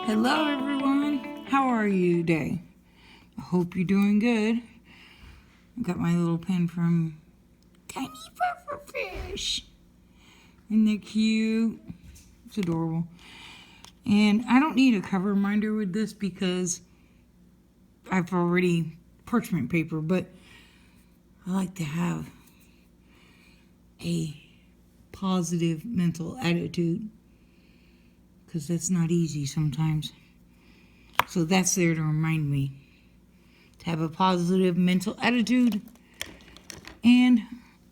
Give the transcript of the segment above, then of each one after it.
Hello everyone, how are you today? I hope you're doing good. I got my little pen from Tiny Pufferfish. Isn't that cute? It's adorable. And I don't need a cover reminder with this because I've already parchment paper, but I like to have a positive mental attitude because that's not easy sometimes. So that's there to remind me to have a positive mental attitude. And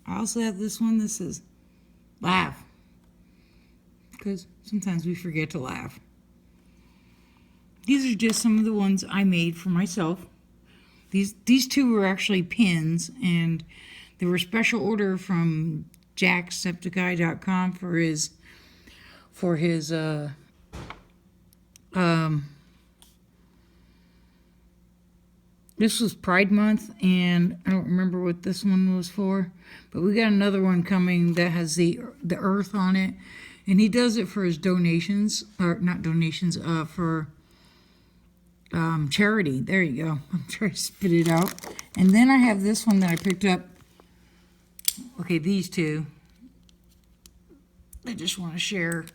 I also have this one that says laugh, because sometimes we forget to laugh. These are just some of the ones I made for myself. These two were actually pins, and they were special order from jacksepticeye.com for his this was Pride Month, and I don't remember what this one was for, but we got another one coming that has the earth on it, and he does it for his donations, or not donations, for charity. There you go. I'm trying to spit it out. And then I have this one that I picked up. Okay, these two I just want to share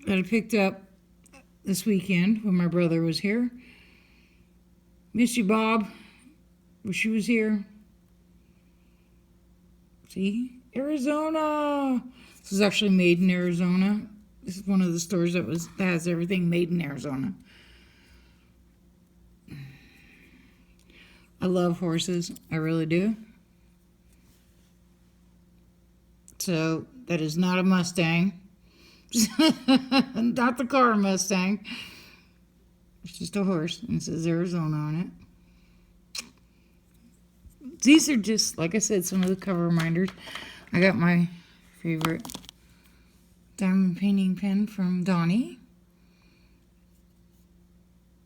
that I picked up this weekend when my brother was here. Miss you, Bob. Wish you was here. See? Arizona. This is actually made in Arizona. This is one of the stores that has everything made in Arizona. I love horses. I really do. So, that is not a Mustang. Not the car Mustang. It's just a horse, and it says Arizona on it. These are just, like I said, some of the cover reminders. I got my favorite diamond painting pen from Donnie.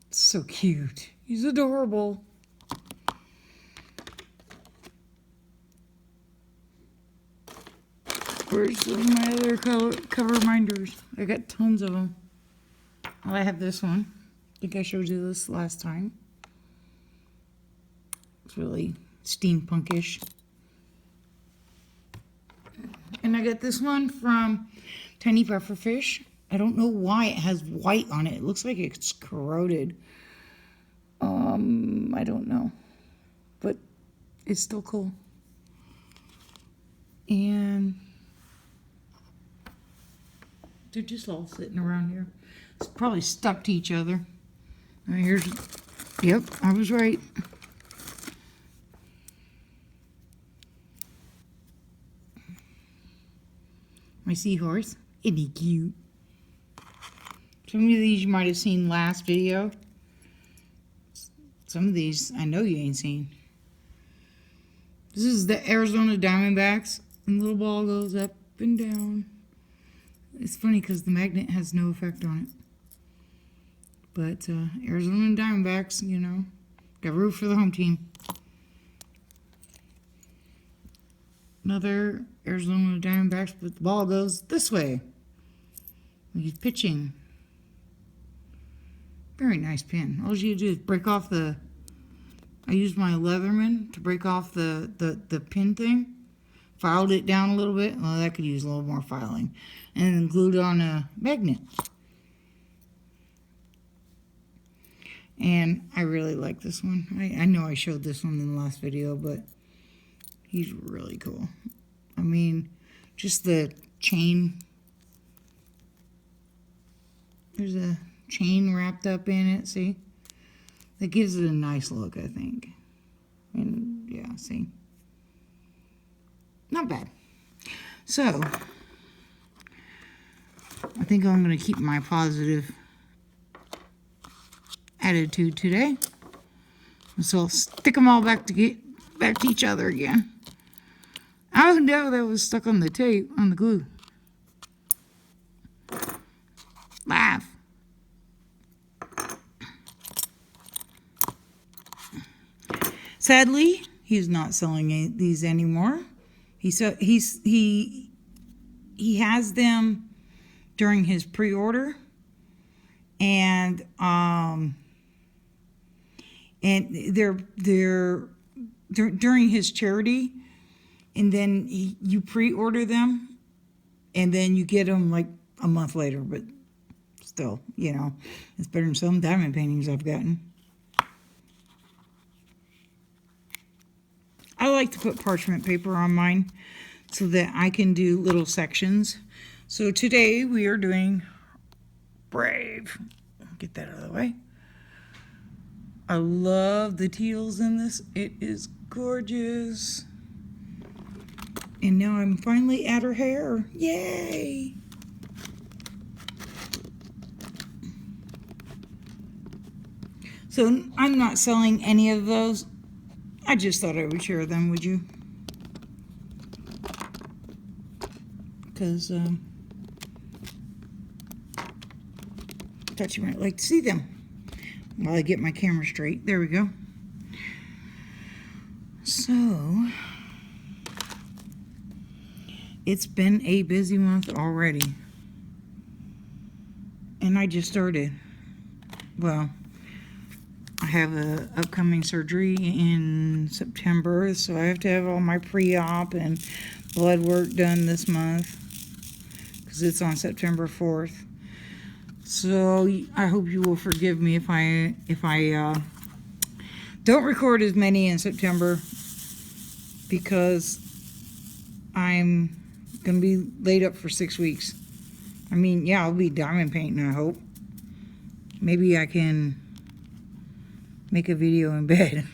It's so cute. He's adorable. Where's some of my other cover reminders? I got tons of them. Well, I have this one. I think I showed you this last time. It's really steampunkish. And I got this one from Tiny Pufferfish. I don't know why it has white on it. It looks like it's corroded. I don't know. But it's still cool. And they're just all sitting around here. It's probably stuck to each other. Here's, yep, I was right. My seahorse, isn't he cute? Some of these you might have seen last video. Some of these I know you ain't seen. This is the Arizona Diamondbacks, and the little ball goes up and down. It's funny because the magnet has no effect on it. But Arizona Diamondbacks, you know, got root for the home team. Another Arizona Diamondbacks, but the ball goes this way. He's pitching. Very nice pin. All you do is break off the... I used my Leatherman to break off the pin thing. Filed it down a little bit. Well, that could use a little more filing. And then glued on a magnet. And I really like this one. I know I showed this one in the last video, but he's really cool. I mean, just the chain. There's a chain wrapped up in it, see? That gives it a nice look, I think. And, yeah, see? Not bad. So, I think I'm going to keep my positive attitude today. So I'll stick them all back to each other again. Oh no, that was stuck on the tape, on the glue. Laugh. Sadly, he's not selling these anymore. He has them during his pre-order, and they're during his charity, and then you pre-order them, and then you get them like a month later. But still, you know, it's better than some diamond paintings I've gotten. I like to put parchment paper on mine so that I can do little sections. So today we are doing Brave. Get that out of the way. I love the teals in this. It is gorgeous. And now I'm finally at her hair. Yay! So I'm not selling any of those. I just thought I would share them with you. Because thought you might like to see them while I get my camera straight. There we go. So it's been a busy month already, and I just started. Well, I have a upcoming surgery in September, so I have to have all my pre-op and blood work done this month because it's on September 4th. So I hope you will forgive me if I don't record as many in September, because I'm gonna be laid up for 6 weeks. I mean, yeah, I'll be diamond painting, I hope. Maybe I can make a video in bed.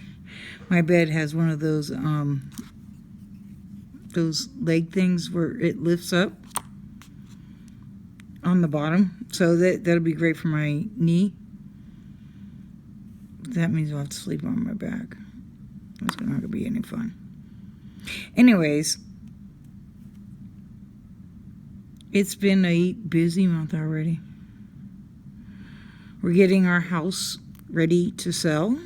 My bed has one of those leg things where it lifts up on the bottom, so that'll be great for my knee. That means I'll have to sleep on my back. That's not gonna be any fun. Anyways, it's been a busy month already. We're getting our house ready to sell.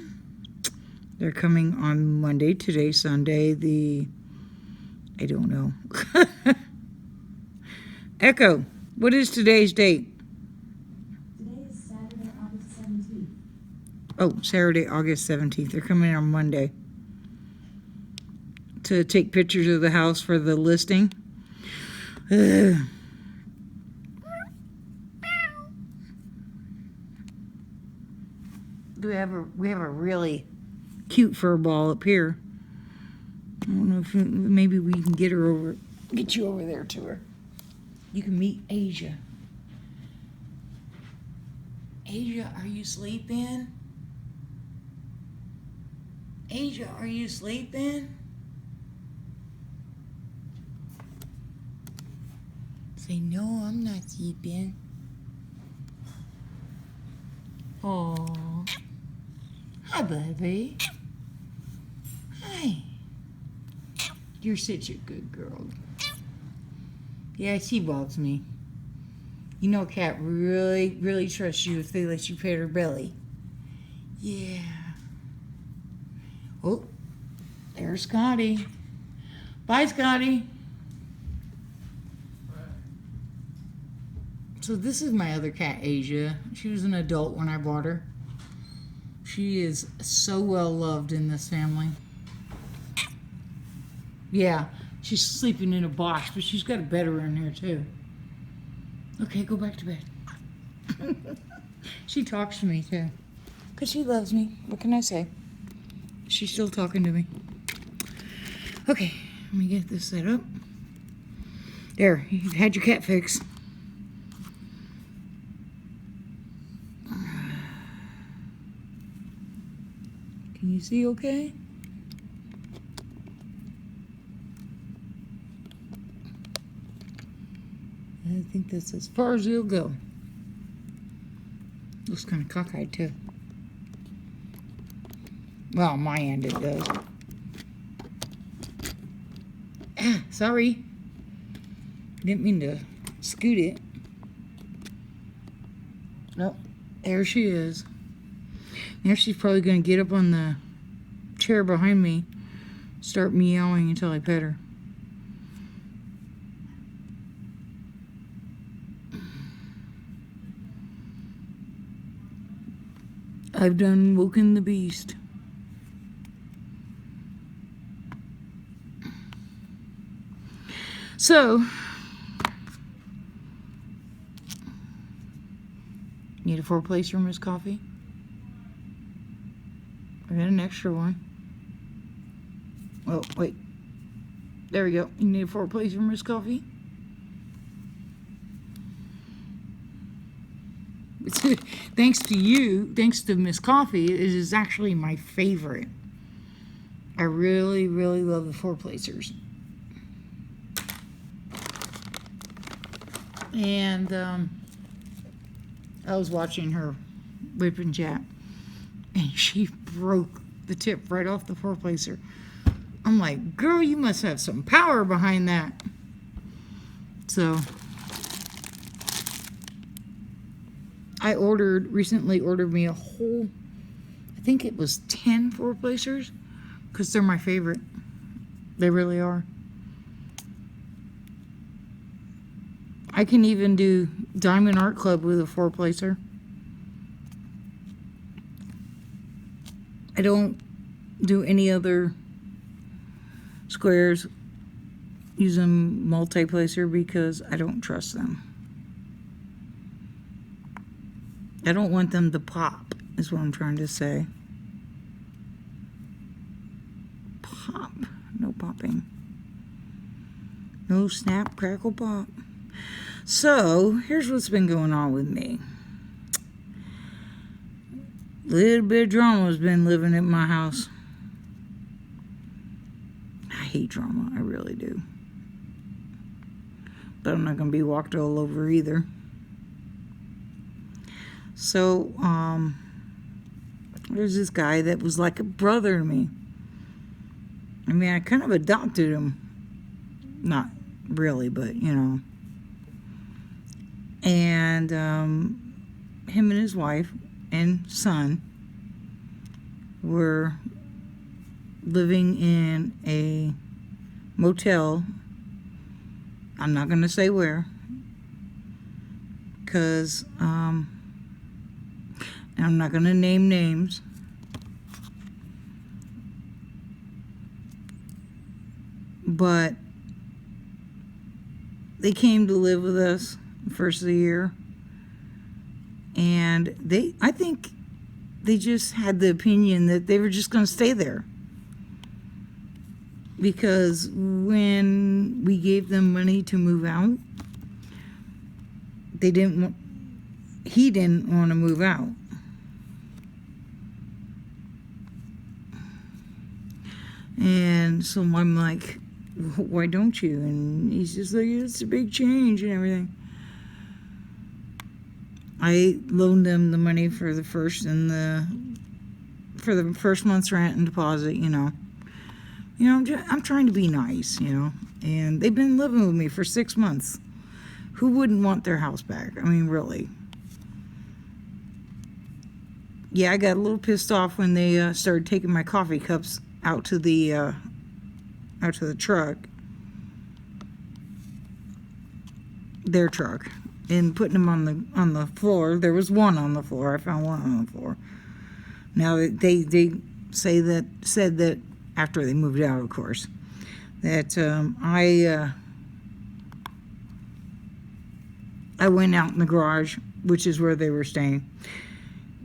They're coming on Monday. Today's Sunday, I don't know. Echo, what is today's date? Today is Saturday, August 17th. Oh, Saturday, August 17th. They're coming on Monday to take pictures of the house for the listing. Ugh. We have a really cute fur ball up here. I don't know if maybe we can get you over there to her. You can meet Asia. Asia, are you sleeping? Asia, are you sleeping? Say, no, I'm not sleeping. Oh, hi, baby. Hi. You're such a good girl. Yeah, she loves me. You know, a cat really, really trusts you if they let you pet her belly. Yeah. Oh, there's Scotty. Bye, Scotty. So this is my other cat, Asia. She was an adult when I bought her. She is so well loved in this family. Yeah, she's sleeping in a box, but she's got a bed around here too. Okay, go back to bed. She talks to me too, because she loves me. What can I say? She's still talking to me. Okay, let me get this set up. There, you've had your cat fix. Can you see okay? I think that's as far as it'll go. Looks kind of cockeyed too. Well, on my end it does. Ah, sorry. Didn't mean to scoot it. Nope. There she is. Now she's probably going to get up on the chair behind me, start meowing until I pet her. I've done woken the beast. So, need a 4-placer, Miss Coffee? I got an extra one. Oh, wait. There we go. You need a 4-placer, Miss Coffee? Thanks to you, thanks to Miss Coffee, it is actually my favorite. I really, really love the 4-placers. And I was watching her WIP and chat, and she broke the tip right off the 4-placer. I'm like, girl, you must have some power behind that. So I recently ordered me a whole, I think it was 10 4-placers, because they're my favorite. They really are. I can even do Diamond Art Club with a 4-placer. I don't do any other squares using multi-placer because I don't trust them. I don't want them to pop, is what I'm trying to say. Pop. No popping. No snap, crackle, pop. So, here's what's been going on with me. Little bit of drama has been living in my house. I hate drama, I really do. But I'm not going to be walked all over either. So, there's this guy that was like a brother to me. I mean, I kind of adopted him. Not really, but, you know. And him and his wife and son were living in a motel. I'm not going to say where, because I'm not going to name names. But they came to live with us the first of the year, and I think they just had the opinion that they were just going to stay there, because when we gave them money to move out, he didn't want to move out. And so I'm like, why don't you? And he's just like, it's a big change and everything. I loaned them the money for the first month's rent and deposit, you know. I'm trying to be nice, you know. And they've been living with me for 6 months. Who wouldn't want their house back? I mean, really. Yeah, I got a little pissed off when they started taking my coffee cups out to the truck, their truck, and putting them on the floor. There was one on the floor. I found one on the floor. Now they said that after they moved out, of course, that I went out in the garage, which is where they were staying,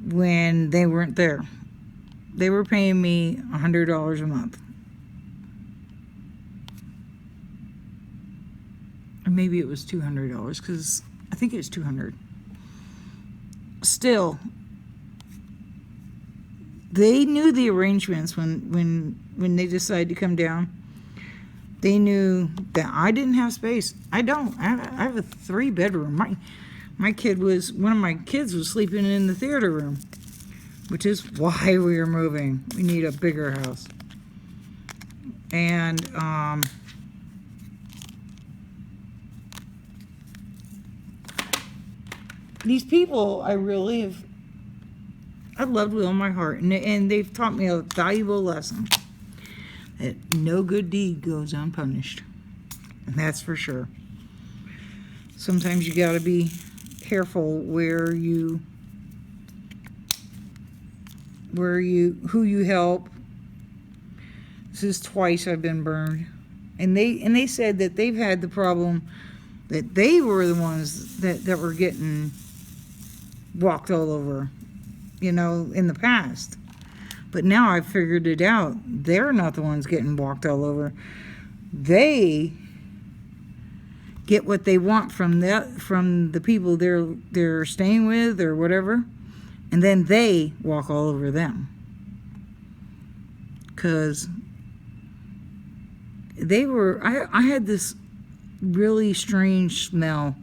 when they weren't there. They were paying me $100 a month. Or maybe it was $200, because I think it was $200. Still, they knew the arrangements when they decided to come down. They knew that I didn't have space. I don't. I have a 3-bedroom. One of my kids was sleeping in the theater room, which is why we are moving. We need a bigger house. And these people I loved with all my heart, and they've taught me a valuable lesson, that no good deed goes unpunished, and that's for sure. Sometimes you got to be careful where you who you help. This is twice I've been burned. And they said that they've had the problem that they were the ones that were getting walked all over, in the past. But now I've figured it out. They're not the ones getting walked all over. They get what they want from the people they're staying with or whatever, and then they walk all over them. 'Cause I had this really strange smell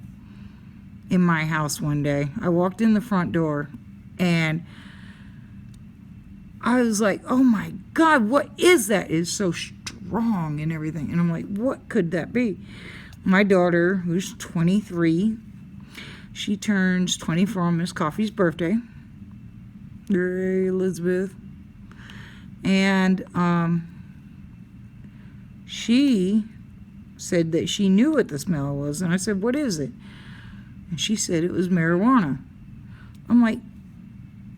in my house one day. I walked in the front door and I was like, oh my God, what is that? It's so strong and everything. And I'm like, what could that be? My daughter, who's 23, she turns 24 on Miss Coffee's birthday. Yay, Elizabeth. And she said that she knew what the smell was. And I said, what is it? And she said it was marijuana. I'm like,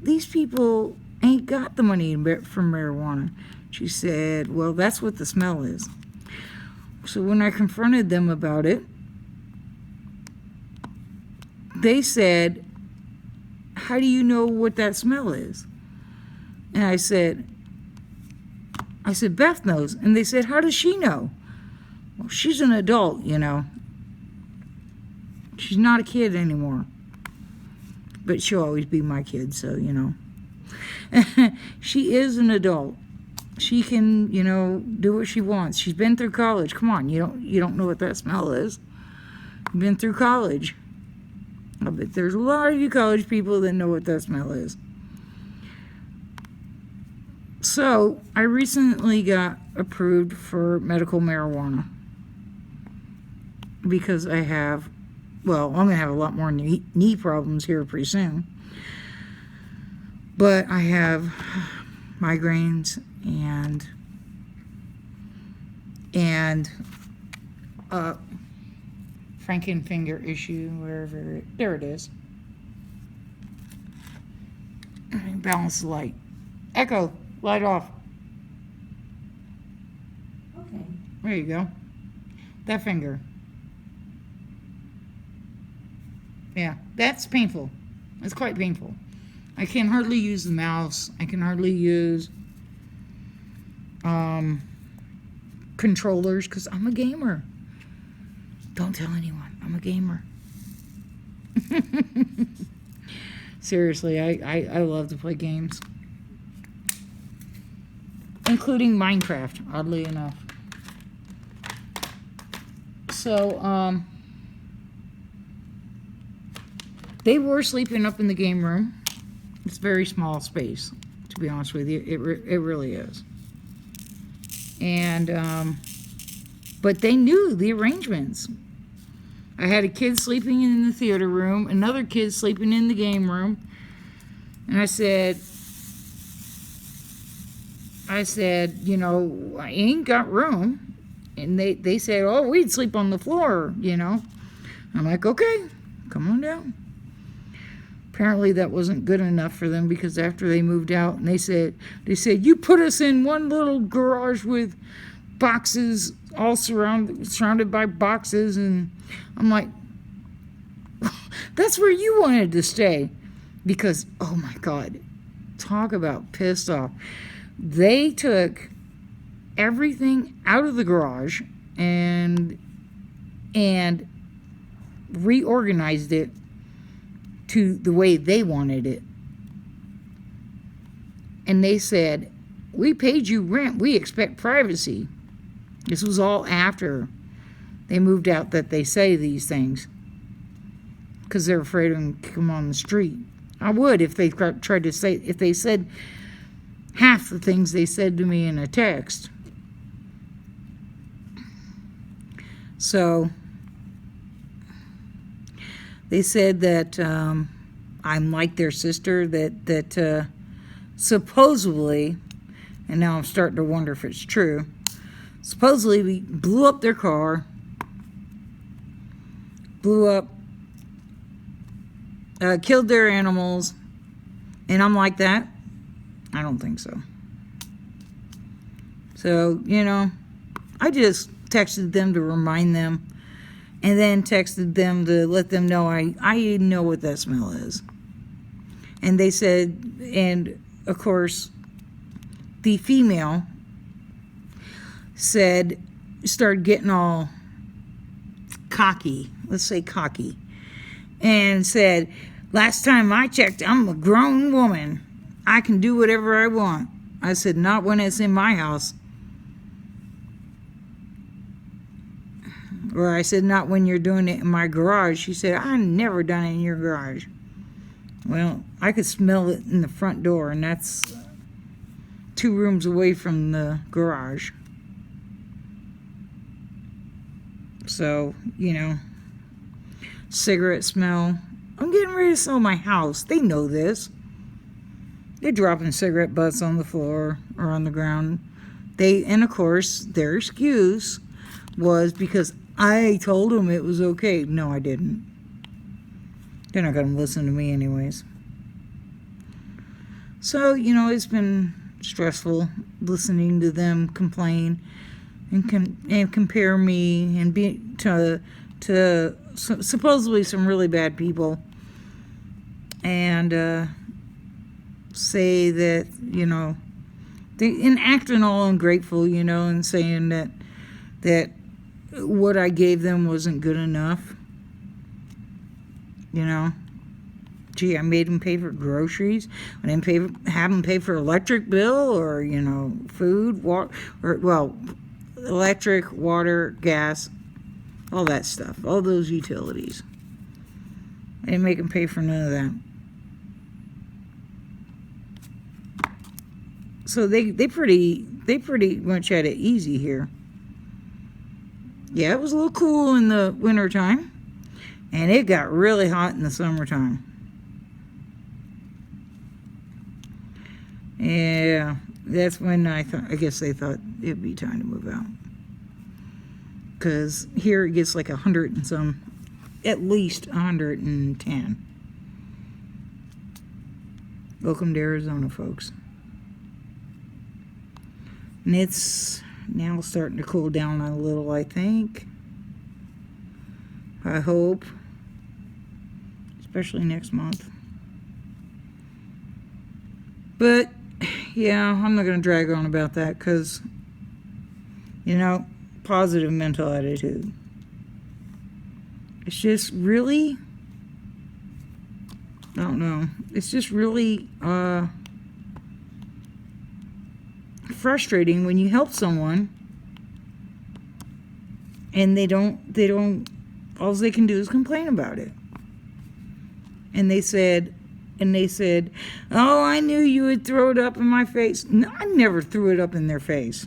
these people ain't got the money from marijuana. She said, well, that's what the smell is. So when I confronted them about it, they said, how do you know what that smell is? And I said, Beth knows. And they said, how does she know? Well, she's an adult, She's not a kid anymore. But she'll always be my kid, so, She is an adult. She can, do what she wants. She's been through college. Come on, you don't know what that smell is. You've been through college. I bet there's a lot of you college people that know what that smell is. So, I recently got approved for medical marijuana. Because I have, I'm going to have a lot more knee problems here pretty soon. But I have migraines and Frankenfinger issue, wherever there it is. Balance the light. Echo, light off. Okay. There you go. That finger. Yeah, that's painful. It's quite painful. I can hardly use the mouse. I can hardly use controllers because I'm a gamer. Don't tell anyone. I'm a gamer. Seriously, I love to play games. Including Minecraft, oddly enough. So, they were sleeping up in the game room. It's a very small space, to be honest with you. It really is. And, but they knew the arrangements. I had a kid sleeping in the theater room, another kid sleeping in the game room. And I said, I ain't got room. And they said, oh, we'd sleep on the floor, I'm like, okay, come on down. Apparently that wasn't good enough for them because after they moved out, and they said, you put us in one little garage with boxes all surrounded by boxes, and I'm like, that's where you wanted to stay. Because, oh my God, talk about pissed off. They took everything out of the garage and reorganized it to the way they wanted it. And they said, we paid you rent. We expect privacy. This was all after they moved out that they say these things. Because they're afraid of them to come on the street. I would if they tried to say, if they said half the things they said to me in a text. So they said that I'm like their sister, that supposedly, and now I'm starting to wonder if it's true, supposedly we blew up their car, killed their animals, and I'm like that. I don't think so. So, you know, I just texted them to remind them, and then texted them to let them know I know what that smell is. And they said, and of course, the female said, started getting all cocky, let's say cocky, and said, last time I checked, I'm a grown woman. I can do whatever I want. I said, not when it's in my house. Or I said, not when you're doing it in my garage. She said, I've never done it in your garage. Well, I could smell it in the front door, and that's 2 rooms away from the garage. So, you know, cigarette smell. I'm getting ready to sell my house. They know this. They're dropping cigarette butts on the floor or on the ground. And of course, their excuse was because I told them it was okay. No, I didn't. They're not going to listen to me anyways. So, you know, it's been stressful listening to them complain and compare me and be to supposedly some really bad people, and say that, you know, and acting all ungrateful, you know, and saying that what I gave them wasn't good enough. You know, gee, I made them pay for groceries. I didn't have them pay for electric bill or, you know, food, water, or, well, electric, water, gas, all that stuff, all those utilities. I didn't make them pay for none of that. So they pretty much had it easy here. Yeah, it was a little cool in the wintertime, and it got really hot in the summertime. Yeah, that's when I guess they thought it'd be time to move out. Because here it gets like 100 and some, at least 110. Welcome to Arizona, folks. And it's now starting to cool down a little, I think. I hope. Especially next month. But, yeah, I'm not going to drag on about that because, you know, positive mental attitude. It's just really, I don't know, it's just really frustrating when you help someone and they don't, all they can do is complain about it. And they said, oh, I knew you would throw it up in my face. No, I never threw it up in their face.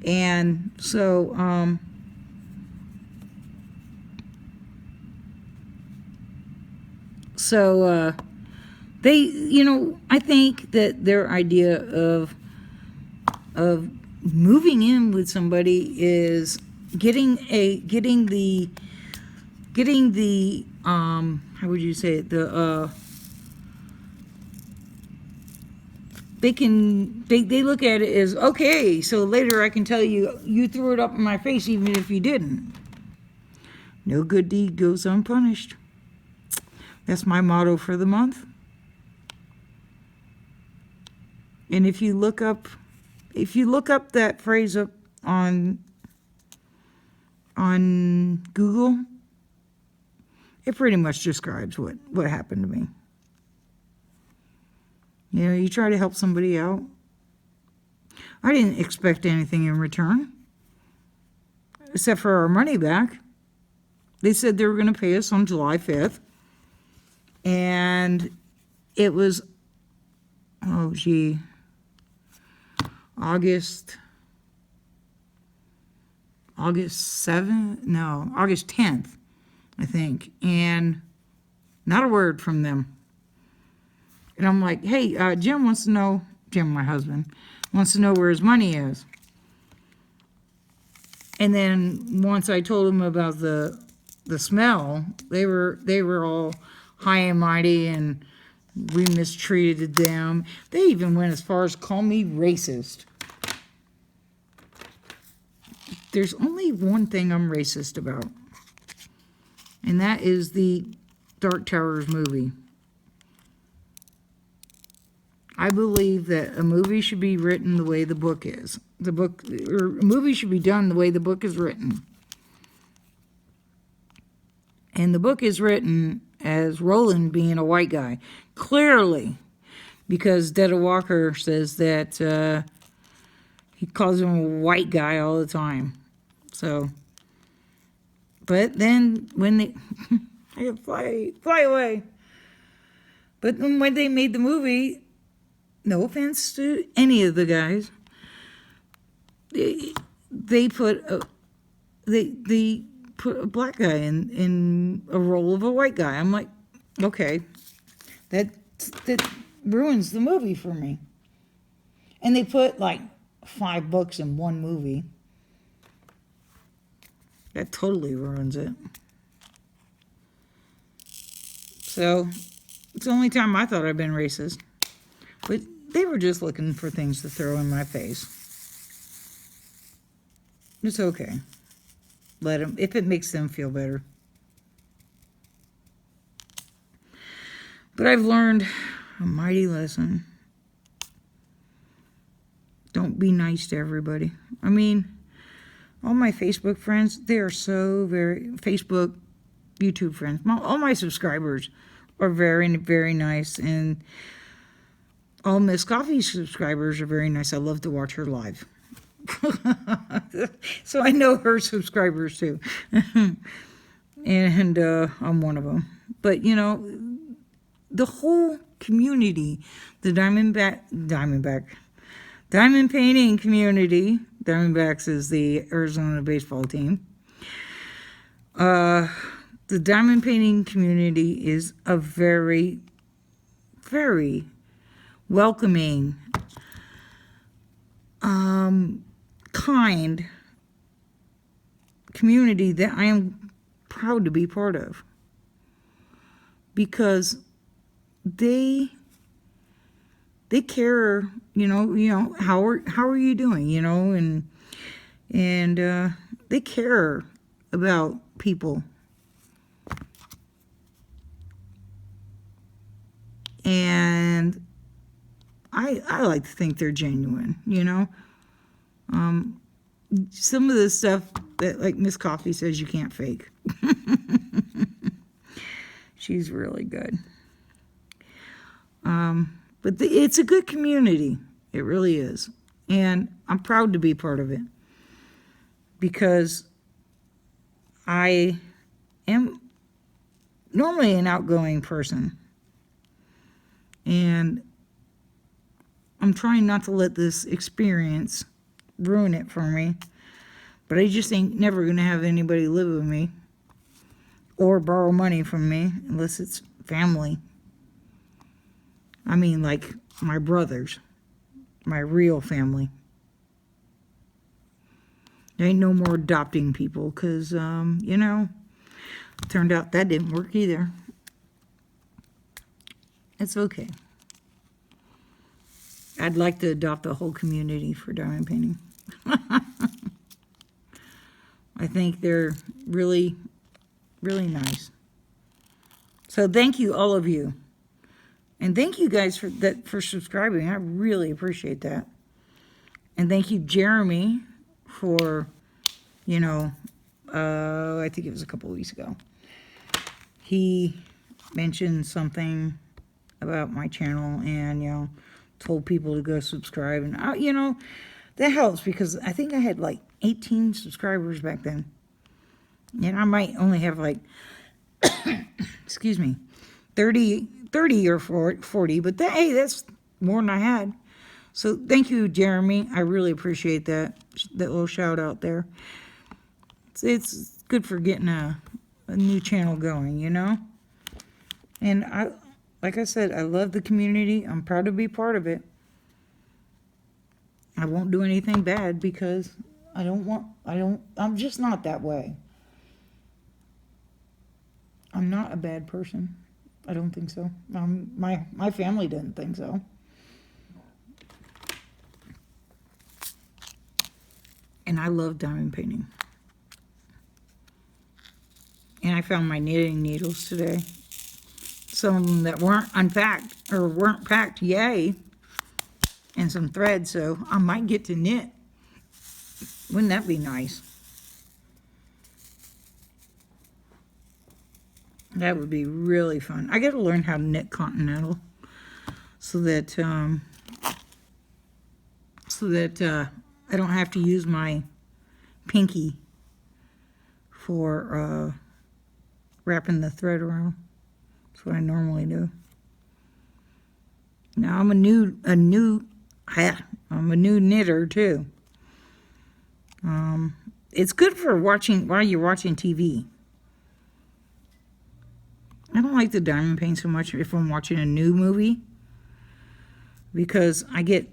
And so, they, you know, I think that their idea of moving in with somebody is getting the how would you say it, they look at it as, okay, so later I can tell you threw it up in my face even if you didn't. No good deed goes unpunished. That's my motto for the month. And if you look up that phrase up on Google, it pretty much describes what happened to me. You know, you try to help somebody out. I didn't expect anything in return, except for our money back. They said they were going to pay us on July 5th. And it was, August 10th, I think. And not a word from them. And I'm like, hey, Jim, my husband, wants to know where his money is. And then once I told him about the smell, they were all high and mighty and we mistreated them. They even went as far as call me racist. There's only one thing I'm racist about, and that is the Dark Towers movie. I believe that a movie should be written the way the book is. A movie should be done the way the book is written. And the book is written as Roland being a white guy. Clearly, because Detta Walker says that he calls him a white guy all the time. So, but then when they, I fly away. But then when they made the movie, no offense to any of the guys, they put a black guy in a role of a white guy. I'm like, okay, that ruins the movie for me. And they put like 5 books in one movie. That totally ruins it. So it's the only time I thought I'd been racist. But they were just looking for things to throw in my face. It's okay. Let them, if it makes them feel better. But I've learned a mighty lesson. Don't be nice to everybody. I mean, all my Facebook friends, they are so very, Facebook, YouTube friends, all my subscribers are very, very nice. And all Miss Coffee's subscribers are very nice. I love to watch her live. So I know her subscribers too. And I'm one of them. But, you know, the whole community, the Diamond Painting community, Diamondbacks is the Arizona baseball team. The Diamond Painting community is a very, very welcoming, kind community that I am proud to be part of, because they care, you know, how are you doing, you know, and they care about people. And I like to think they're genuine, you know. Some of the stuff that, like Miss Coffee says, you can't fake. She's really good. But it's a good community. It really is. And I'm proud to be part of it, because I am normally an outgoing person. And I'm trying not to let this experience ruin it for me. But I just ain't never going to have anybody live with me or borrow money from me unless it's family. I mean, like my brothers, my real family. There ain't no more adopting people, because, you know, turned out that didn't work either. It's okay. I'd like to adopt the whole community for diamond painting. I think they're really, really nice. So thank you, all of you. And thank you guys for subscribing. I really appreciate that. And thank you, Jeremy, for, you know, I think it was a couple of weeks ago. He mentioned something about my channel and, you know, told people to go subscribe. And, you know, that helps, because I think I had like 18 subscribers back then. And I might only have like, excuse me, 30 or 40, but hey, that's more than I had. So thank you, Jeremy. I really appreciate that little shout out there. It's good for getting a new channel going, you know? And like I said, I love the community. I'm proud to be part of it. I won't do anything bad, because I'm just not that way. I'm not a bad person. I don't think so. My family didn't think so. And I love diamond painting. And I found my knitting needles today. Some of them that weren't unpacked or weren't packed, yay. And some thread, so I might get to knit. Wouldn't that be nice? That would be really fun. I got to learn how to knit continental so that I don't have to use my pinky for wrapping the thread around. That's what I normally do. Now I'm a new knitter too. It's good for watching while you're watching TV. I don't like the diamond paint so much if I'm watching a new movie because I get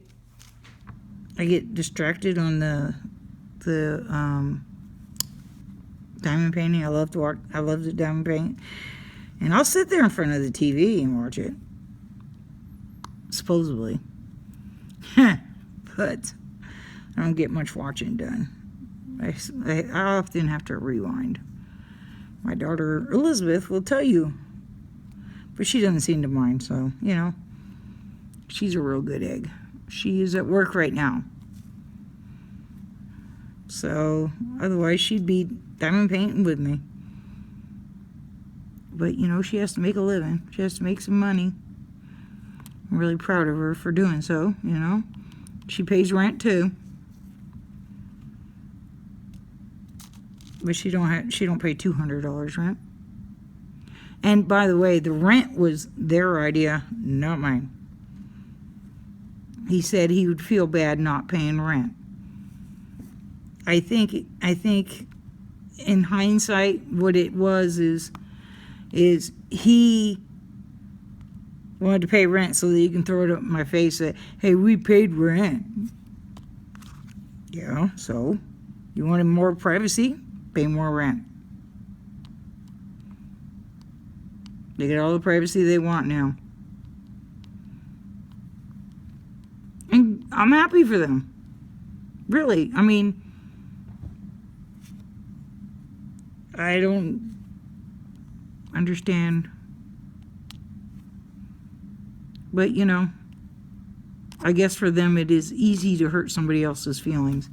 distracted on the diamond painting. I love the diamond paint, and I'll sit there in front of the TV and watch it. Supposedly, but I don't get much watching done. I often have to rewind. My daughter Elizabeth will tell you, but she doesn't seem to mind, so, you know, she's a real good egg. She is at work right now. So, otherwise she'd be diamond painting with me. But, you know, she has to make a living. She has to make some money. I'm really proud of her for doing so, you know. She pays rent too. But she don't pay $200 rent. And by the way, the rent was their idea, not mine. He said he would feel bad not paying rent. I think in hindsight what it was is he wanted to pay rent so that he can throw it up in my face that, hey, we paid rent. Yeah, so you wanted more privacy? Pay more rent. They get all the privacy they want now. And I'm happy for them. Really. I mean, I don't understand. But, you know, I guess for them it is easy to hurt somebody else's feelings.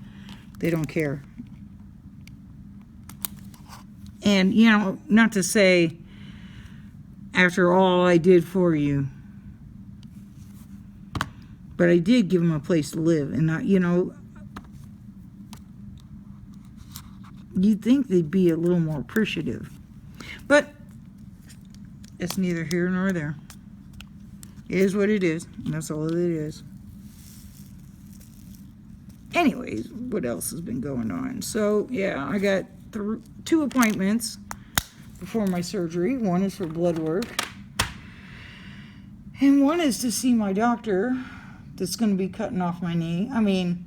They don't care. And, you know, not to say, after all I did for you, but I did give them a place to live. And, you know, you'd think they'd be a little more appreciative. But it's neither here nor there. It is what it is, and that's all it is. Anyways, what else has been going on? So, yeah, I got 2 appointments before my surgery. One is for blood work, and one is to see my doctor that's going to be cutting off my knee. I mean,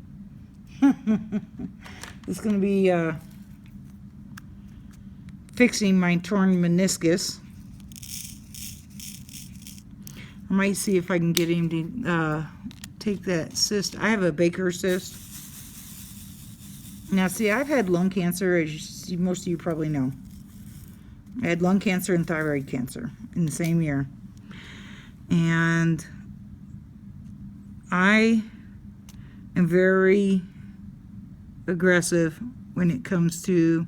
it's going to be fixing my torn meniscus. I might see if I can get him to take that cyst. I have a Baker cyst. Now, see, I've had lung cancer, as most of you probably know. I had lung cancer and thyroid cancer in the same year. And I am very aggressive when it comes to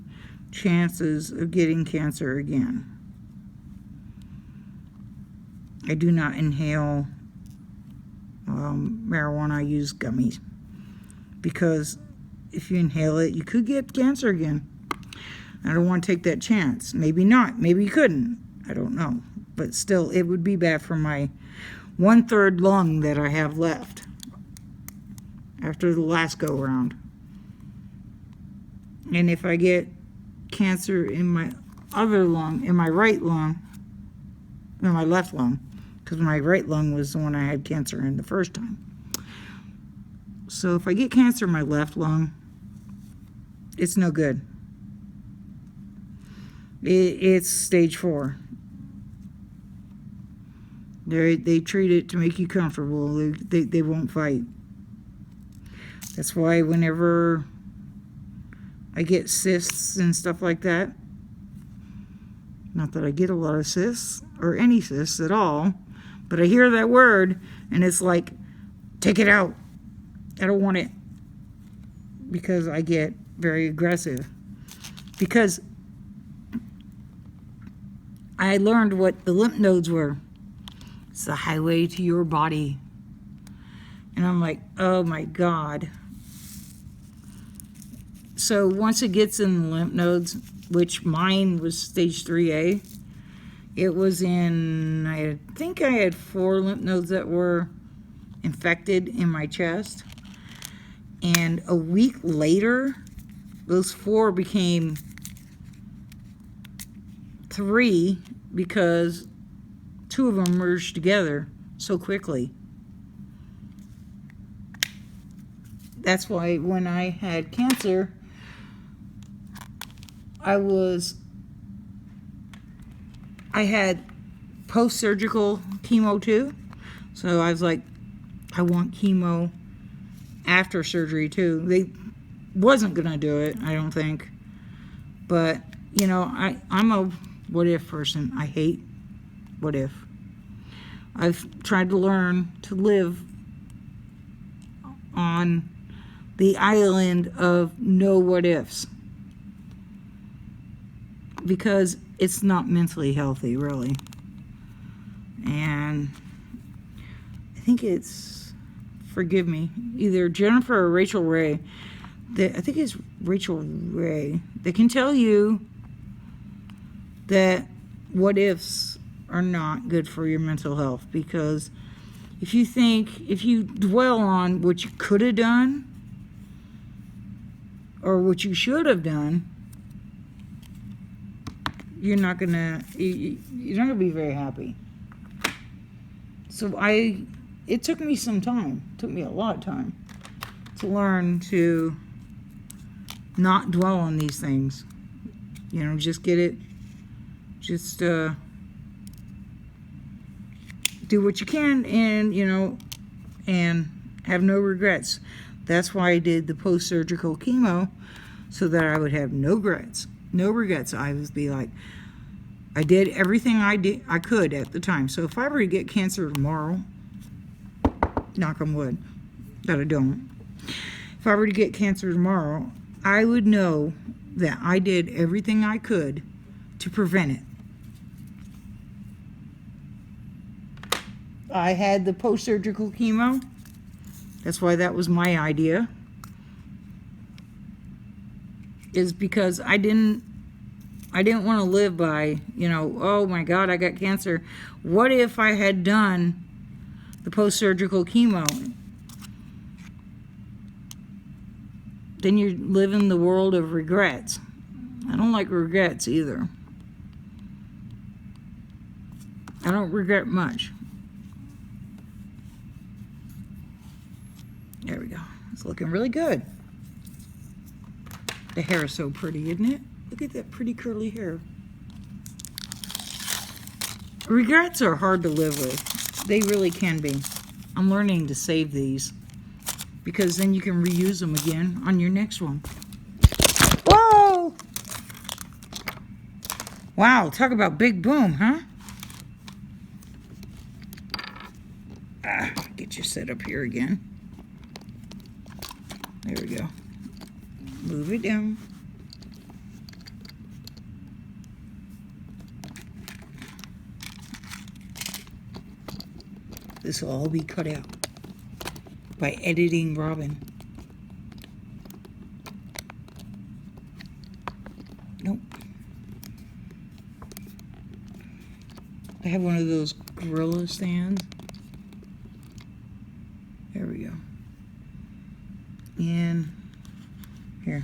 chances of getting cancer again. I do not inhale marijuana. I use gummies because if you inhale it, you could get cancer again. I don't want to take that chance. Maybe not. Maybe you couldn't. I don't know. But still, it would be bad for my 1/3 lung that I have left after the last go-round. And if I get cancer in my other lung, in my right lung, in my left lung, because my right lung was the one I had cancer in the first time. So if I get cancer in my left lung, it's no good. It's stage 4. They treat it to make you comfortable. They won't fight. That's why whenever I get cysts and stuff like that, not that I get a lot of cysts or any cysts at all, but I hear that word and it's like, take it out. I don't want it, because I get very aggressive. Because I learned what the lymph nodes were. It's the highway to your body. And I'm like, oh my God. So once it gets in the lymph nodes, which mine was stage 3A, it was in, I think I had 4 lymph nodes that were infected in my chest. And a week later, those 4 became 3 because 2 of them merged together so quickly. That's why when I had cancer, I had post-surgical chemo too. So I was like, I want chemo after surgery too. They wasn't gonna do it, I don't think. But, you know, I'm a what if person. I hate what if. I've tried to learn to live on the island of no what ifs, because it's not mentally healthy, really. And I think it's, forgive me, either Jennifer or Rachel Ray. I think it's Rachel Ray. They can tell you that what ifs are not good for your mental health, because if you dwell on what you could have done or what you should have done, you're not gonna be very happy. So it took me some time, took me a lot of time to learn to not dwell on these things. You know, just get it, just do what you can, and, you know, and have no regrets. That's why I did the post-surgical chemo, so that I would have no regrets. No regrets. I would be like, I did everything I could at the time. So if I were to get cancer tomorrow, knock on wood, that I don't. If I were to get cancer tomorrow, I would know that I did everything I could to prevent it. I had the post-surgical chemo. That's why that was my idea. Is because I didn't want to live by, you know, oh my God, I got cancer. What if I had done the post-surgical chemo? Then you live in the world of regrets. I don't like regrets either. I don't regret much. There we go. It's looking really good. The hair is so pretty, isn't it? Look at that pretty curly hair. Regrets are hard to live with. They really can be. I'm learning to save these, because then you can reuse them again on your next one. Whoa! Wow, talk about big boom, huh? Get you set up here again. There we go. Move it down. This will all be cut out by editing Robin. Nope. I have one of those gorilla stands. There we go. And here,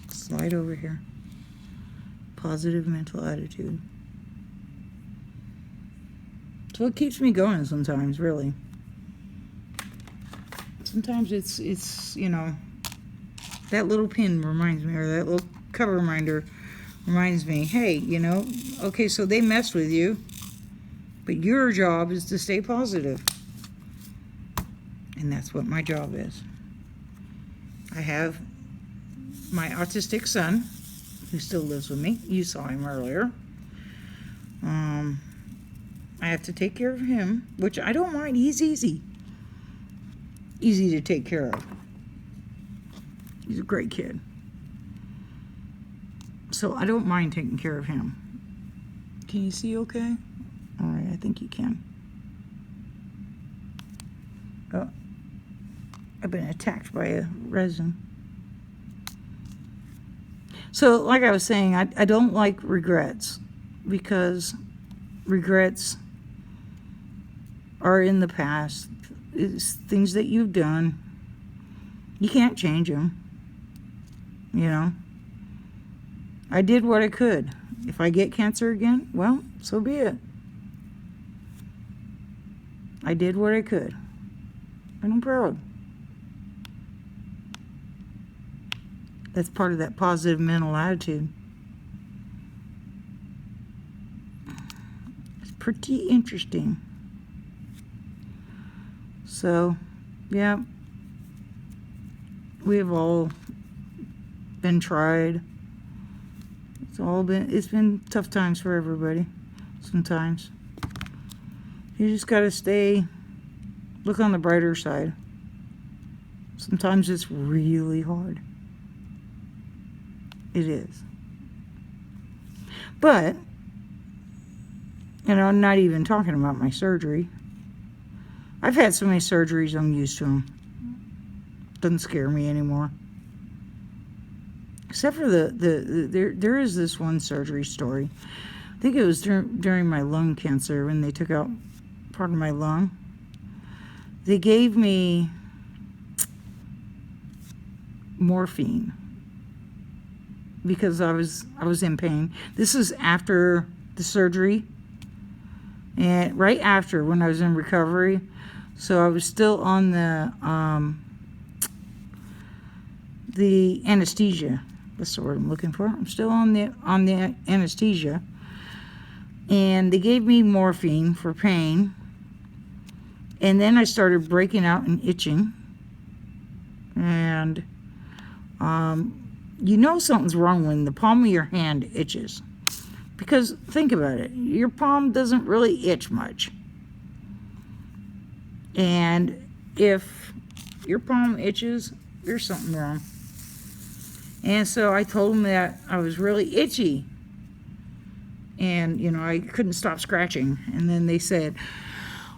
slide over here. Positive mental attitude. It's what keeps me going sometimes, really. Sometimes it's you know, that little pin reminds me, or that little cover reminder reminds me, hey, you know, okay, so they messed with you. But your job is to stay positive. And that's what my job is. I have my autistic son, who still lives with me. You saw him earlier. I have to take care of him, which I don't mind. He's easy. Easy to take care of. He's a great kid. So I don't mind taking care of him. Can you see okay? All right, I think you can. Oh, I've been attacked by a resin. So like I was saying, I don't like regrets, because regrets are in the past. It's things that you've done. You can't change them. You know, I did what I could. If I get cancer again, well, so be it. I did what I could, and I'm proud. That's part of that positive mental attitude. It's pretty interesting. So, yeah, we have all been tried. It's been tough times for everybody sometimes. You just gotta look on the brighter side. Sometimes it's really hard. It is. But, I'm not even talking about my surgery. I've had so many surgeries, I'm used to them. Doesn't scare me anymore. Except for there is this one surgery story. I think it was during my lung cancer, when they took out part of my lung. They gave me morphine because I was in pain. This is after the surgery, and right after, when I was in recovery. So I was still on the anesthesia. That's the word I'm looking for. I'm still on the anesthesia, and they gave me morphine for pain, and then I started breaking out and itching, and something's wrong when the palm of your hand itches, because think about it, your palm doesn't really itch much, and if your palm itches, there's something wrong. And so I told them that I was really itchy, and I couldn't stop scratching. And then they said,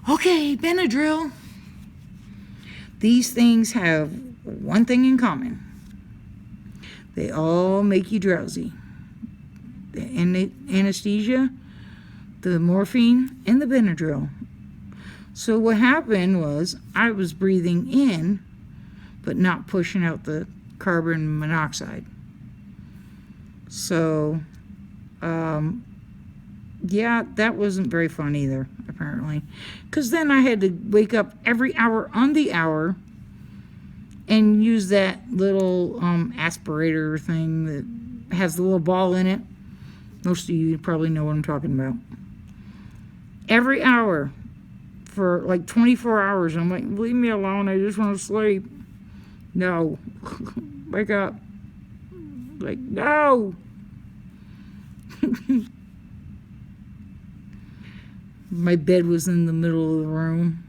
okay, Benadryl. These things have one thing in common. They all make you drowsy. The anesthesia, the morphine, and the Benadryl. So what happened was, I was breathing in, but not pushing out the carbon monoxide. So, yeah, that wasn't very fun either, apparently. Because then I had to wake up every hour on the hour and use that little aspirator thing that has the little ball in it. Most of you probably know what I'm talking about. Every hour for like 24 hours. I'm like, leave me alone, I just want to sleep. No. Wake up. Like, no. My bed was in the middle of the room.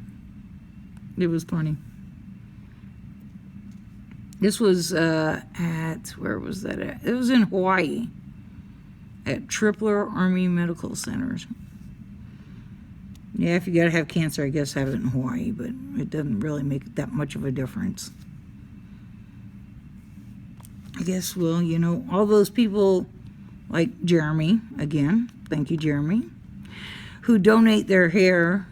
It was funny. This was where was that at? It was in Hawaii, at Tripler Army Medical Centers. Yeah, if you gotta have cancer, I guess have it in Hawaii, but it doesn't really make that much of a difference. I guess, well, all those people like Jeremy, again, thank you, Jeremy, who donate their hair,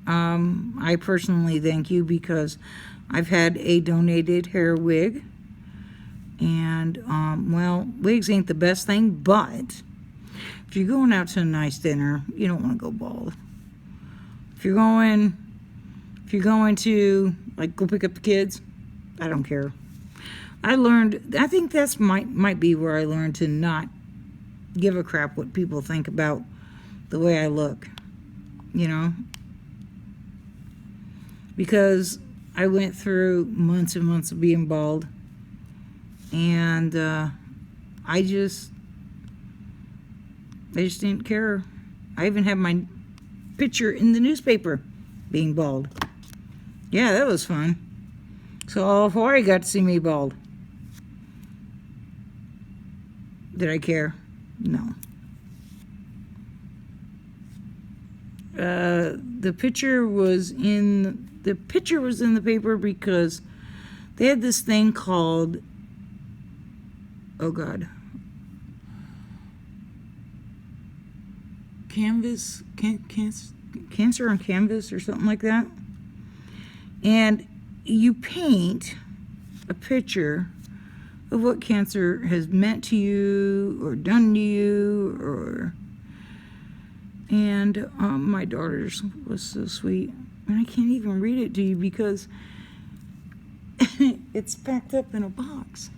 I personally thank you, because I've had a donated hair wig, and, well, wigs ain't the best thing, but if you're going out to a nice dinner, you don't want to go bald. If you're going to, like, go pick up the kids, I don't care. I think that's might be where I learned to not give a crap what people think about the way I look. you know, because I went through months and months of being bald, and I just didn't care. I even had my picture in the newspaper being bald. Yeah, that was fun. So all of Hawaii got to see me bald. Did I care? No. The picture was in the paper because they had this thing called, oh God, cancer on canvas or something like that. And you paint a picture of what cancer has meant to you or done to you, and my daughter's was so sweet, and I can't even read it to you because it's packed up in a box.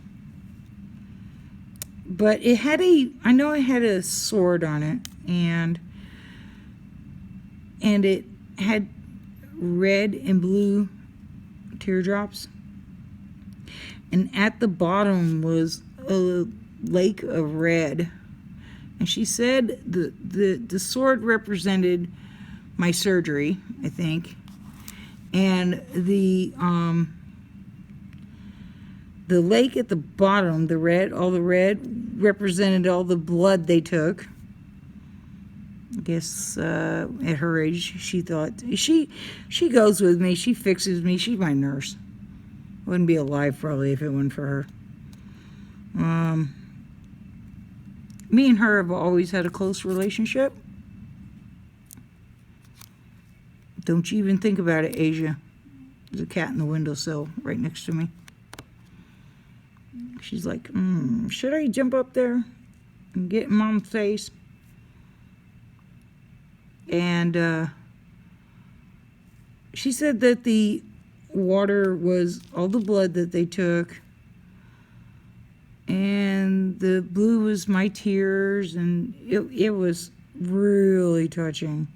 But it had I know it had a sword on it, and it had red and blue teardrops, and at the bottom was a lake of red. And she said the sword represented my surgery, I think, and the lake at the bottom, all the red represented all the blood they took. I guess at her age, she thought she goes with me, she fixes me, she's my nurse. Wouldn't be alive probably if it weren't for her. Me and her have always had a close relationship. Don't you even think about it, Asia. There's a cat in the windowsill right next to me. She's like, should I jump up there and get in Mom's face? And she said that the water was all the blood that they took, and the blue was my tears, and it was really touching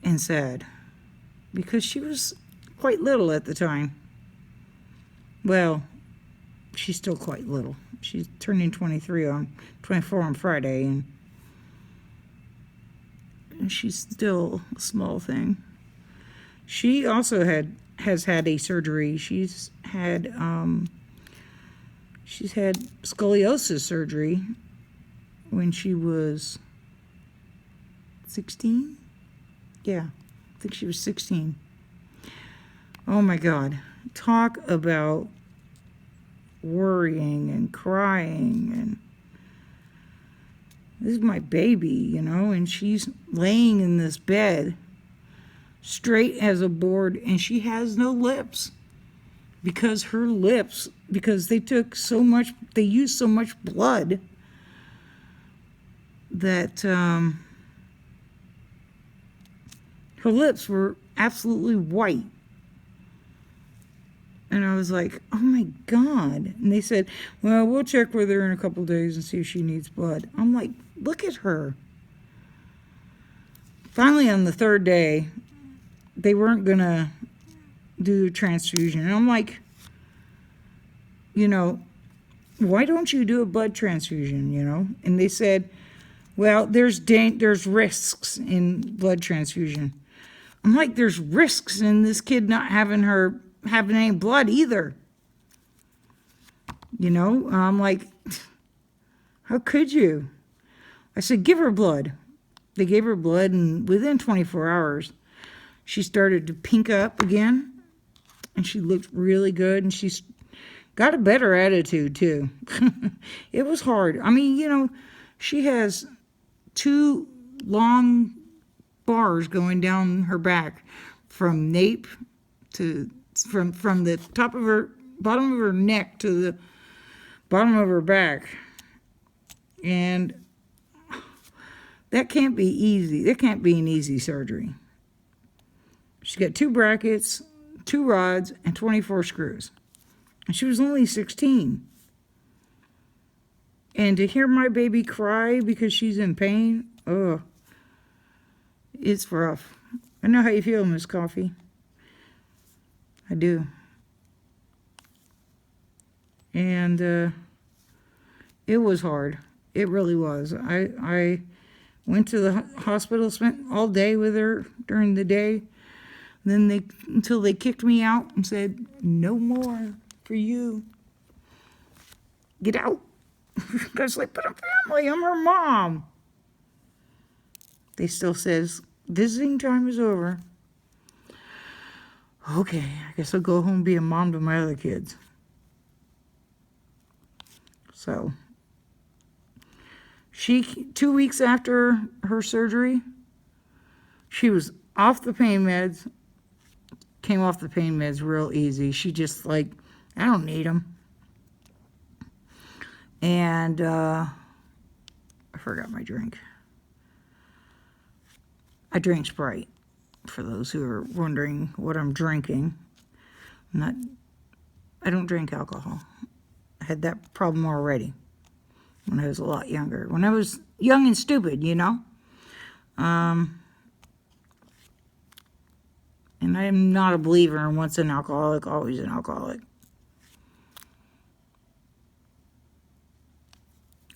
and sad because she was quite little at the time. Well, she's still quite little. She's turning 24 on Friday, and she's still a small thing. She also has had a surgery. She's had scoliosis surgery when she was 16. Yeah, I think she was 16. Oh my God, talk about worrying and crying, and this is my baby, you know, and she's laying in this bed straight as a board, and she has no lips because they used so much blood that her lips were absolutely white. And I was like, oh my God. And they said, well, we'll check with her in a couple days and see if she needs blood. I'm like, look at her. Finally, on the third day, they weren't going to do a transfusion. And I'm like, you know, why don't you do a blood transfusion, you know? And they said, well, there's risks in blood transfusion. I'm like, there's risks in this kid not having any blood either. You know, I'm like, how could you? I said, give her blood. They gave her blood, and within 24 hours, she started to pink up again, and she looked really good, and she's got a better attitude too. It was hard. I mean, you know, she has 2 long bars going down her back from nape to from the top of her bottom of her neck to the bottom of her back, and that can't be easy. That can't be an easy surgery. She's got 2 brackets, 2 rods, and 24 screws. And she was only 16. And to hear my baby cry because she's in pain, It's rough. I know how you feel, Miss Coffee. I do. And it was hard. It really was. I went to the hospital, spent all day with her during the day. Then until they kicked me out and said, no more for you. Get out. I was like, but I'm family. I'm her mom. They still says, visiting time is over. Okay, I guess I'll go home and be a mom to my other kids. So, 2 weeks after her surgery, she was off the pain meds, came off the pain meds real easy. She just like, I don't need them. And I forgot my drink. I drink Sprite, for those who are wondering what I'm drinking. I don't drink alcohol. I had that problem already when I was a lot younger. When I was young and stupid, you know. And I am not a believer in once an alcoholic, always an alcoholic.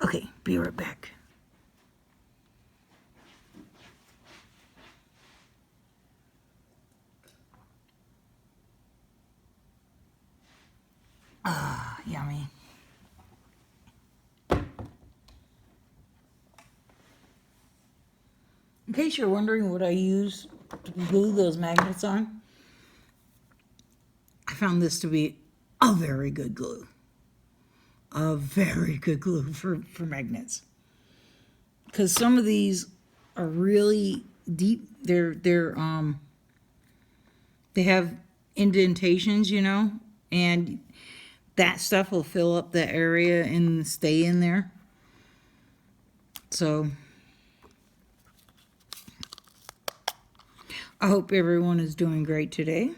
Okay, be right back. Ah, yummy. In case you're wondering what I use to glue those magnets on, I found this to be a very good glue. A very good glue for magnets. Because some of these are really deep. They have indentations, you know, and that stuff will fill up the area and stay in there. So I hope everyone is doing great today.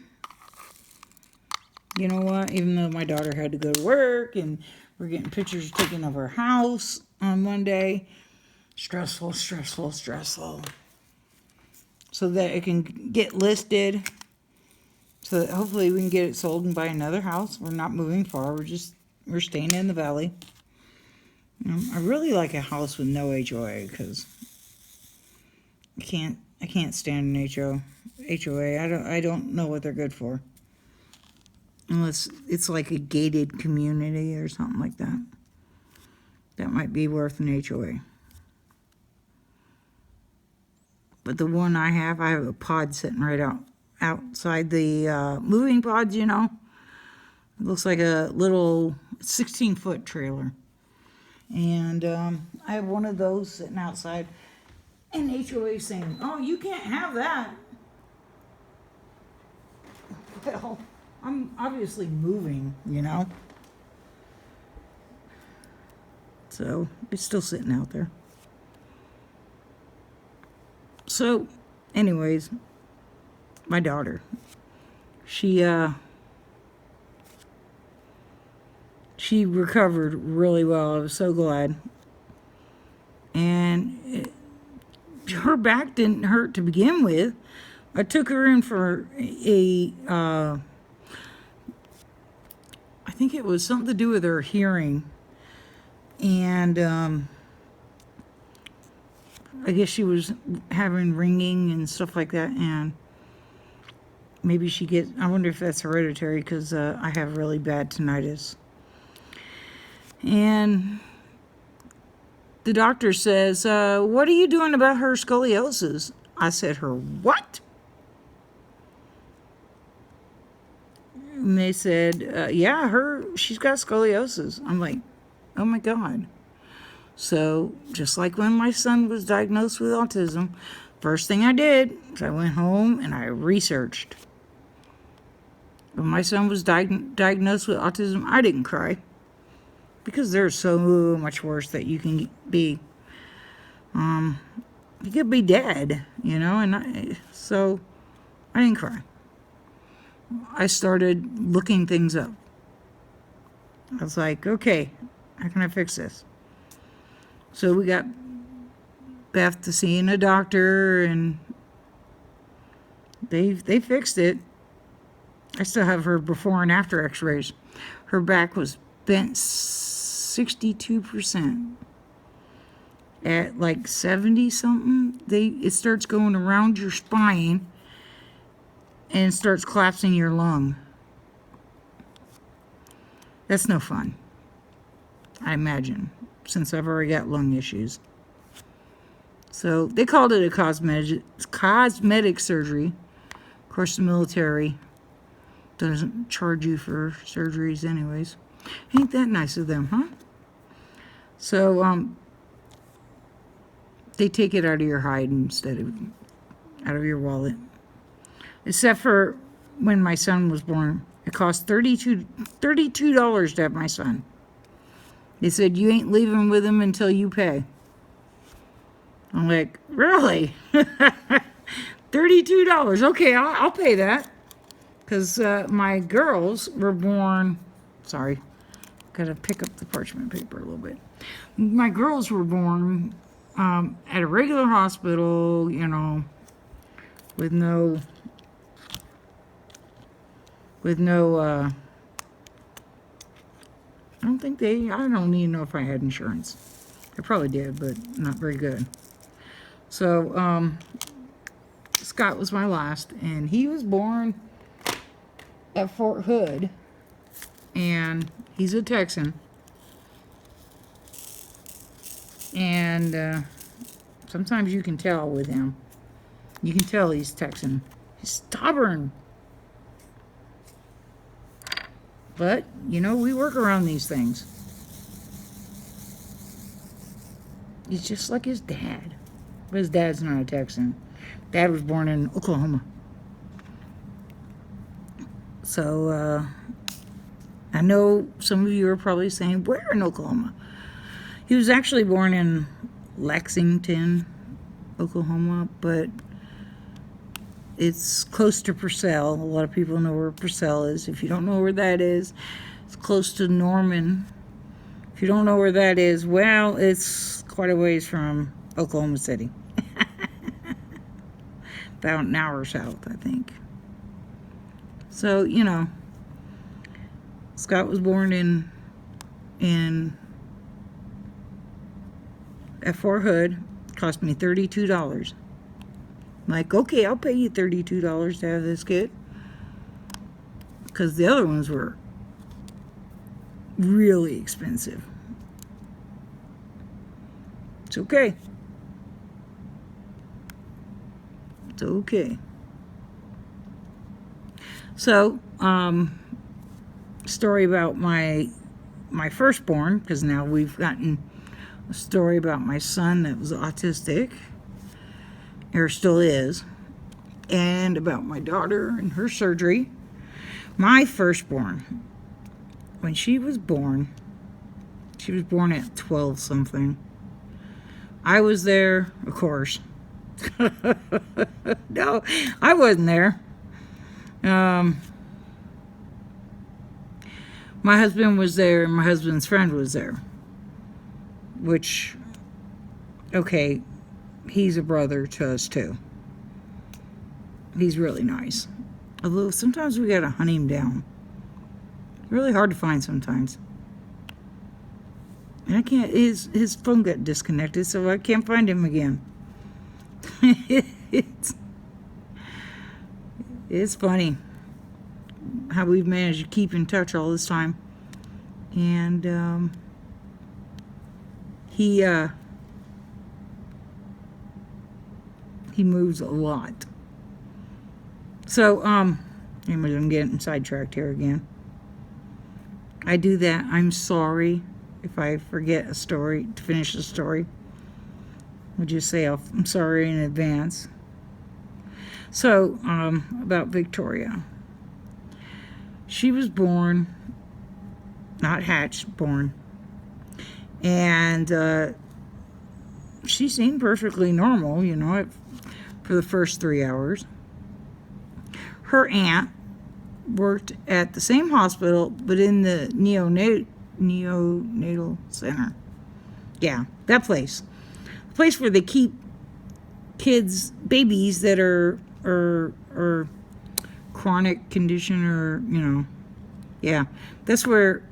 You know what? Even though my daughter had to go to work and we're getting pictures taken of her house on Monday. Stressful, stressful, stressful. So that it can get listed. So that hopefully we can get it sold and buy another house. We're not moving far. We're staying in the valley. I really like a house with no HOA because I can't stand an HOA. I don't know what they're good for. Unless it's like a gated community or something like that. That might be worth an HOA. But the one I have a pod sitting right outside the moving pods, you know. It looks like a little 16-foot trailer. And I have one of those sitting outside. And HOA saying, oh, you can't have that. Well, I'm obviously moving, you know. So it's still sitting out there. So, anyways, my daughter, she recovered really well. I was so glad. And her back didn't hurt to begin with. I took her in for I think it was something to do with her hearing. And I guess she was having ringing and stuff like that. And maybe I wonder if that's hereditary because I have really bad tinnitus. And the doctor says, what are you doing about her scoliosis? I said, her what? And they said, yeah, she's got scoliosis. I'm like, oh my God. So just like when my son was diagnosed with autism, first thing I did is I went home and I researched. When my son was diagnosed with autism, I didn't cry. Because there's so much worse that you can be. You could be dead, you know, and so I didn't cry. I started looking things up. I was like, okay, how can I fix this? So we got Beth to seeing a doctor, and They fixed it. I still have her before and after x-rays. Her back was bent 62%. At like 70 something, it starts going around your spine and starts collapsing your lung. That's no fun, I imagine, since I've already got lung issues. So they called it a cosmetic surgery. Of course, the military doesn't charge you for surgeries anyways. Ain't that nice of them, huh? So, they take it out of your hide instead of out of your wallet. Except for when my son was born. It cost $32 to have my son. They said, you ain't leaving with him until you pay. I'm like, really? $32. Okay, I'll pay that. Because my girls were born... Sorry. Got to pick up the parchment paper a little bit. My girls were born at a regular hospital, you know, with no... I don't even know if I had insurance. I probably did, but not very good. So, Scott was my last, and he was born at Fort Hood, and he's a Texan. And sometimes you can tell with him. You can tell he's Texan. He's stubborn. But, you know, we work around these things. He's just like his dad. But his dad's not a Texan. Dad was born in Oklahoma. So, I know some of you are probably saying, where in Oklahoma? He was actually born in Lexington, Oklahoma, but it's close to Purcell. A lot of people know where Purcell is. If you don't know where that is, it's close to Norman. If you don't know where that is, well, it's quite a ways from Oklahoma City. About an hour south, I think. So, you know, Scott was born at Fort Hood. Cost me $32. I'm like, okay, I'll pay you $32 to have this kid. Because the other ones were really expensive. It's okay. It's okay. So, story about my firstborn, because now we've gotten a story about my son that was autistic, or still is, and about my daughter and her surgery. My firstborn, when she was born at 12 something. I was there, of course. No, I wasn't there. My husband was there, and my husband's friend was there. Which, okay, he's a brother to us too. He's really nice. Although sometimes we gotta hunt him down. Really hard to find sometimes. And I can't, his phone got disconnected, so I can't find him again. It's funny how we've managed to keep in touch all this time. And he moves a lot. So, anyways, I'm getting sidetracked here again. I do that. I'm sorry if I forget a story, to finish the story. I'll just say I'm sorry in advance. So, about Victoria. She was born, not hatched, born. And she seemed perfectly normal, you know, for the first 3 hours. Her aunt worked at the same hospital, but in the neonatal center. Yeah, that place. The place where they keep kids, babies that are or chronic condition, or, you know, yeah, that's where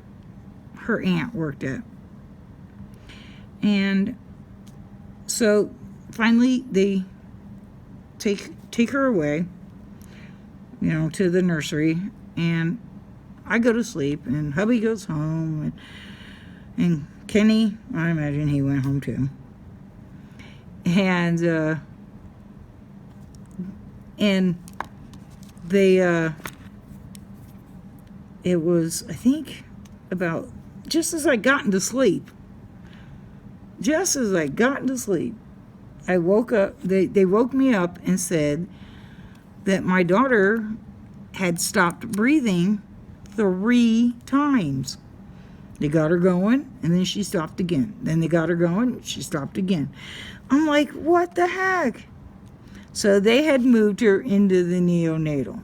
her aunt worked at. And so finally they take her away, you know, to the nursery, and I go to sleep, and hubby goes home, and Kenny, I imagine he went home too. And they it was, I think, about just as I got into sleep. Just as I got into sleep, I woke up. They woke me up and said that my daughter had stopped breathing 3 times. They got her going, and then she stopped again. Then they got her going, she stopped again. I'm like, what the heck? So they had moved her into the neonatal,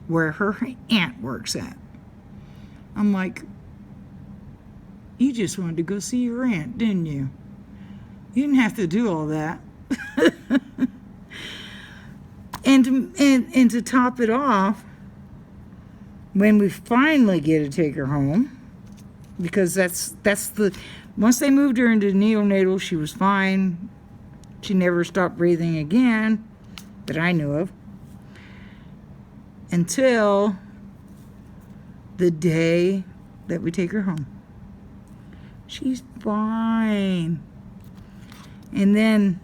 where her aunt works at. I'm like, you just wanted to go see your aunt, didn't you? You didn't have to do all that. and to top it off, when we finally get to take her home, because that's the, once they moved her into neonatal, she was fine. She never stopped breathing again that I knew of, until the day that we take her home. She's fine. And then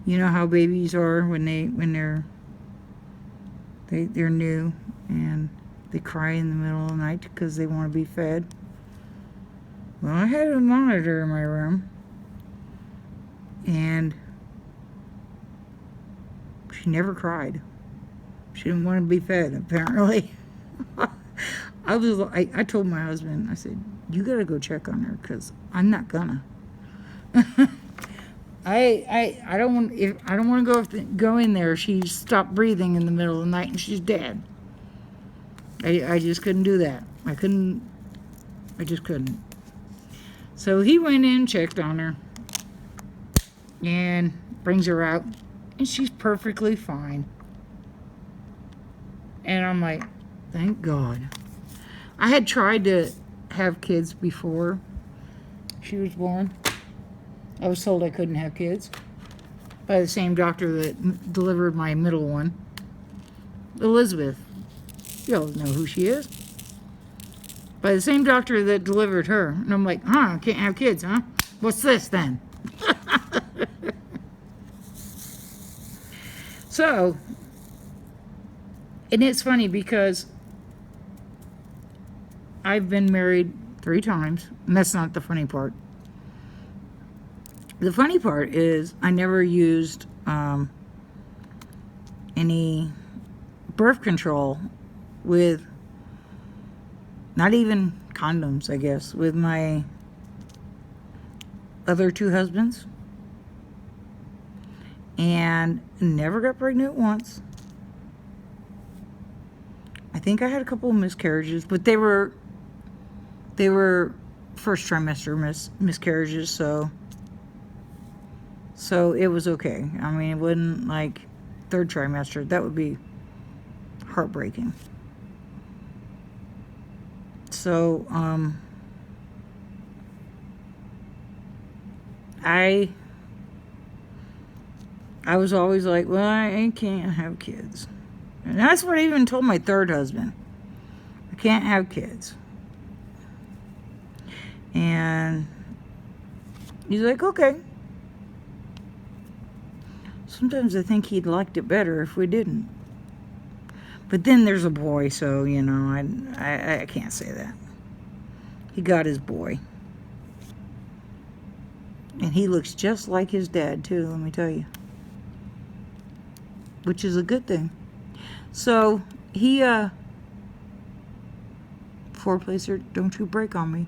you know how babies are when they're new, and they cry in the middle of the night because they want to be fed. Well, I had a monitor in my room, and she never cried. She didn't want to be fed, apparently. I told my husband, I said, you gotta go check on her, because I'm not gonna. I don't want to go in there. She stopped breathing in the middle of the night and she's dead. I just couldn't do that. I just couldn't. So he went in, checked on her, and brings her out, and she's perfectly fine. And I'm like, thank God. I had tried to have kids before she was born. I was told I couldn't have kids by the same doctor that delivered my middle one, Elizabeth. You all know who she is. By the same doctor that delivered her. And I'm like, can't have kids, huh? What's this then? So, and it's funny because I've been married 3 times, and that's not the funny part. The funny part is I never used any birth control with, not even condoms, I guess, with my other 2 husbands, and never got pregnant once. I think I had a couple of miscarriages, but they were first trimester miscarriages, so it was okay. I mean, it wasn't like 3rd trimester. That would be heartbreaking. So, I was always like, well, I can't have kids. And that's what I even told my 3rd husband. I can't have kids. And he's like, okay. Sometimes I think he'd liked it better if we didn't. But then there's a boy, so, you know, I can't say that. He got his boy. And he looks just like his dad, too, let me tell you. Which is a good thing. So, he, foreplacer, don't you break on me.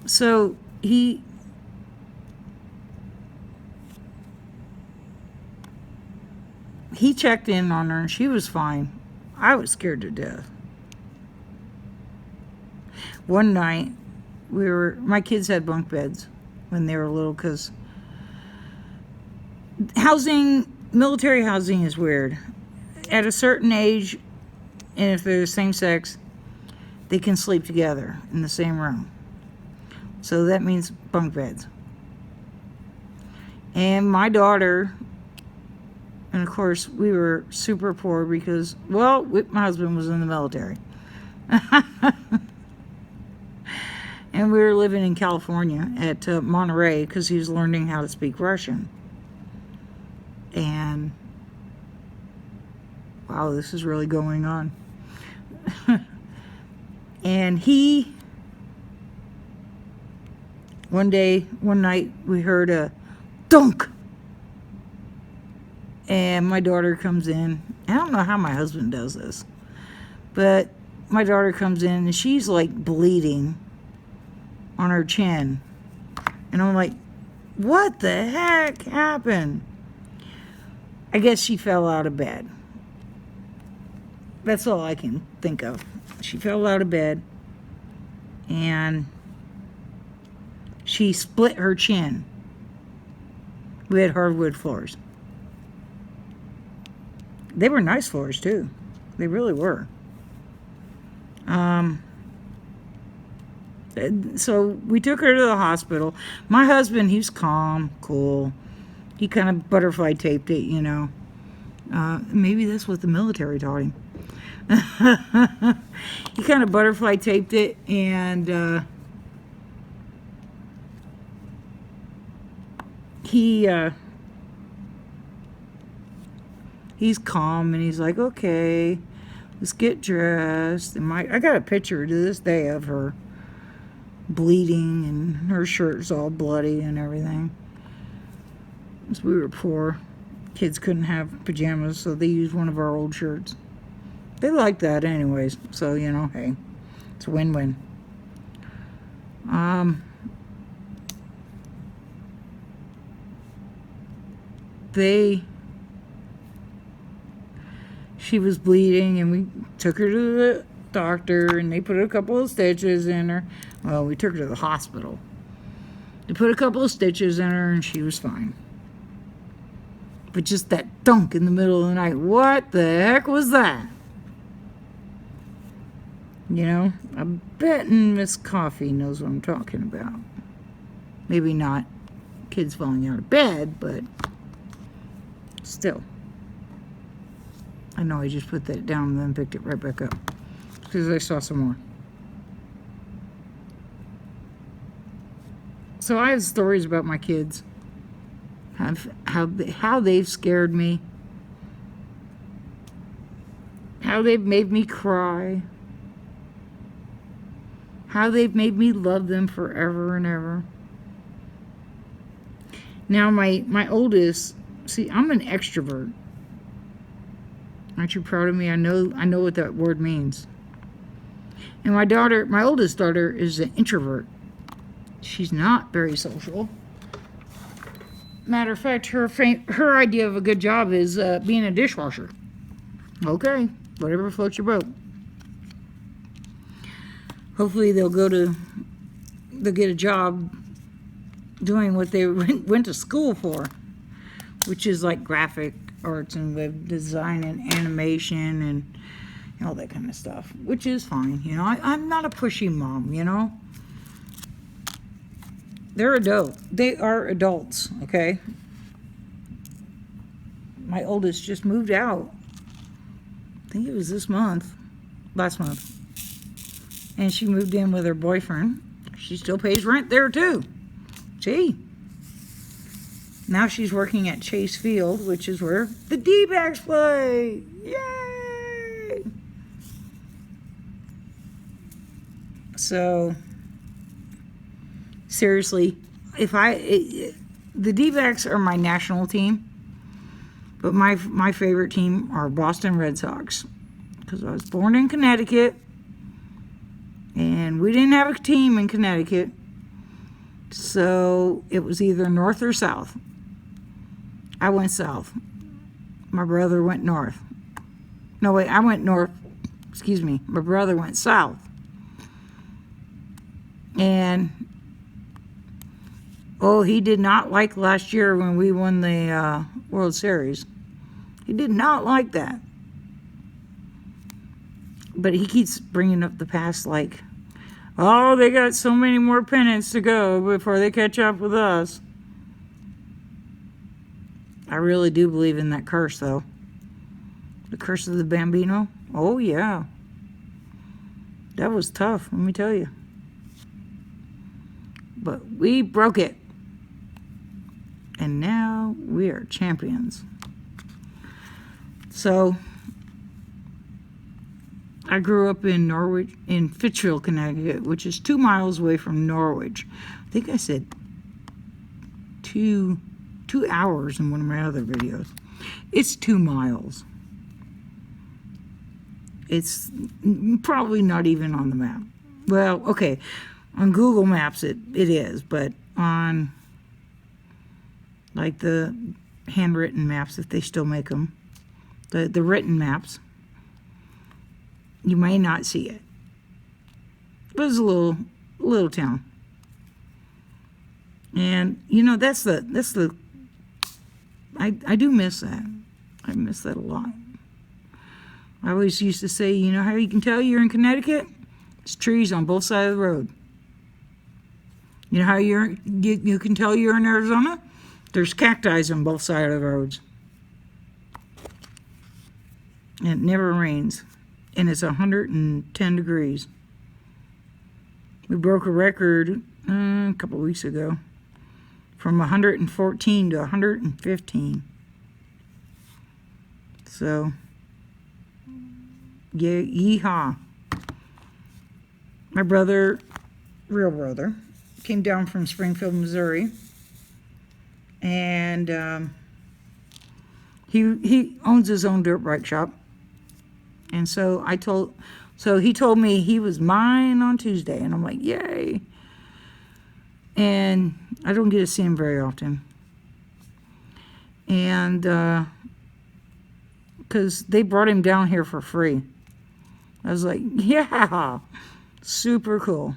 So, he checked in on her, and she was fine. I was scared to death. One night, my kids had bunk beds when they were little, because military housing is weird. At a certain age, and if they're the same sex, they can sleep together in the same room. So that means bunk beds. And my daughter, and of course we were super poor because, well, my husband was in the military. And we were living in California at Monterey because he was learning how to speak Russian. And wow, this is really going on. And one night, we heard a dunk. And my daughter comes in. I don't know how my husband does this, but my daughter comes in and she's like bleeding on her chin. And I'm like, what the heck happened? I guess she fell out of bed. That's all I can think of. She fell out of bed and she split her chin. We had hardwood floors. They were nice floors too. They really were. So we took her to the hospital. My husband, he's calm, cool. He kind of butterfly taped it, you know. Maybe that's what the military taught him. He kind of butterfly taped it, and he's calm, and he's like, okay, let's get dressed. And I got a picture to this day of her bleeding, and her shirt's all bloody and everything. Because we were poor. Kids couldn't have pajamas, so they used one of our old shirts. They liked that anyways, so, you know, hey, it's a win-win. She was bleeding, and we took her to the doctor, and they put a couple of stitches in her. Well, we took her to the hospital. They put a couple of stitches in her, and she was fine. But just that dunk in the middle of the night, what the heck was that? You know, I bet Miss Coffee knows what I'm talking about. Maybe not kids falling out of bed, but still. I know I just put that down and then picked it right back up because I saw some more. So I have stories about my kids. How they've scared me. How they've made me cry. How they've made me love them forever and ever. Now my oldest, see, I'm an extrovert. Aren't you proud of me? I know what that word means. And my oldest daughter is an introvert. She's not very social. Matter of fact, her idea of a good job is being a dishwasher. Okay, whatever floats your boat. Hopefully they'll get a job doing what they went to school for, which is like graphic arts and web design and animation and all that kind of stuff, which is fine. You know, I'm not a pushy mom, you know. They're they are adults, okay? My oldest just moved out. I think it was last month. And she moved in with her boyfriend. She still pays rent there too. Gee. Now she's working at Chase Field, which is where the D-backs play. Yay! So, seriously, the D-backs are my national team, but my favorite team are Boston Red Sox, because I was born in Connecticut, and we didn't have a team in Connecticut, so it was either north or south. I went south. My brother went north. No, wait, I went north. Excuse me. My brother went south. And, oh, he did not like last year when we won the World Series. He did not like that. But he keeps bringing up the past like, oh, they got so many more pennants to go before they catch up with us. I really do believe in that curse, though. The curse of the Bambino. Oh, yeah. That was tough, let me tell you. But we broke it. And now we are champions. So, I grew up in Norwich, in Fitchville, Connecticut, which is 2 miles away from Norwich. I think I said 2 hours in one of my other videos. It's 2 miles. It's probably not even on the map. Well, okay, on Google Maps it is, but on like the handwritten maps, if they still make them, the written maps, you may not see it. But it's a little town. And you know, that's the I do miss that. I miss that a lot. I always used to say, you know how you can tell you're in Connecticut? It's trees on both sides of the road. You know how you can tell you're in Arizona? There's cacti on both sides of the roads. And it never rains. And it's 110 degrees. We broke a record a couple of weeks ago. From 114 to 115. So, yeah, yeehaw. My brother, real brother, came down from Springfield, Missouri. And he owns his own dirt bike shop. And so he told me he was mine on Tuesday. And I'm like, yay. And I don't get to see him very often. And because they brought him down here for free. I was like, yeah, super cool.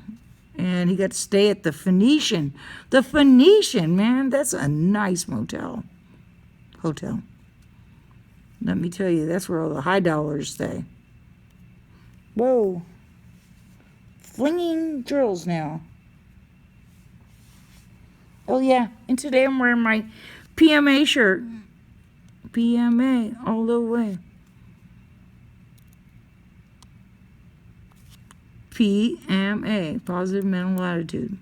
And he got to stay at the Phoenician. The Phoenician, man, that's a nice hotel. Let me tell you, that's where all the high dollars stay. Whoa. Flinging drills now. Oh, yeah. And today I'm wearing my PMA shirt. PMA all the way. PMA, positive mental attitude.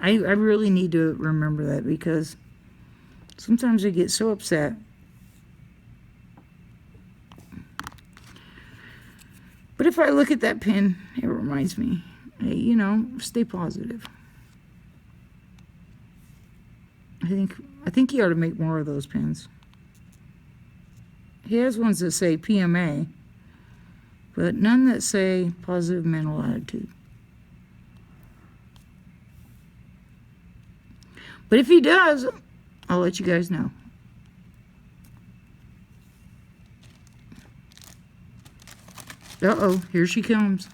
I really need to remember that because sometimes I get so upset. But if I look at that pin, it reminds me, hey, you know, stay positive. I think he ought to make more of those pins. He has ones that say PMA, but none that say positive mental attitude. But if he does, I'll let you guys know. Uh-oh, here she comes.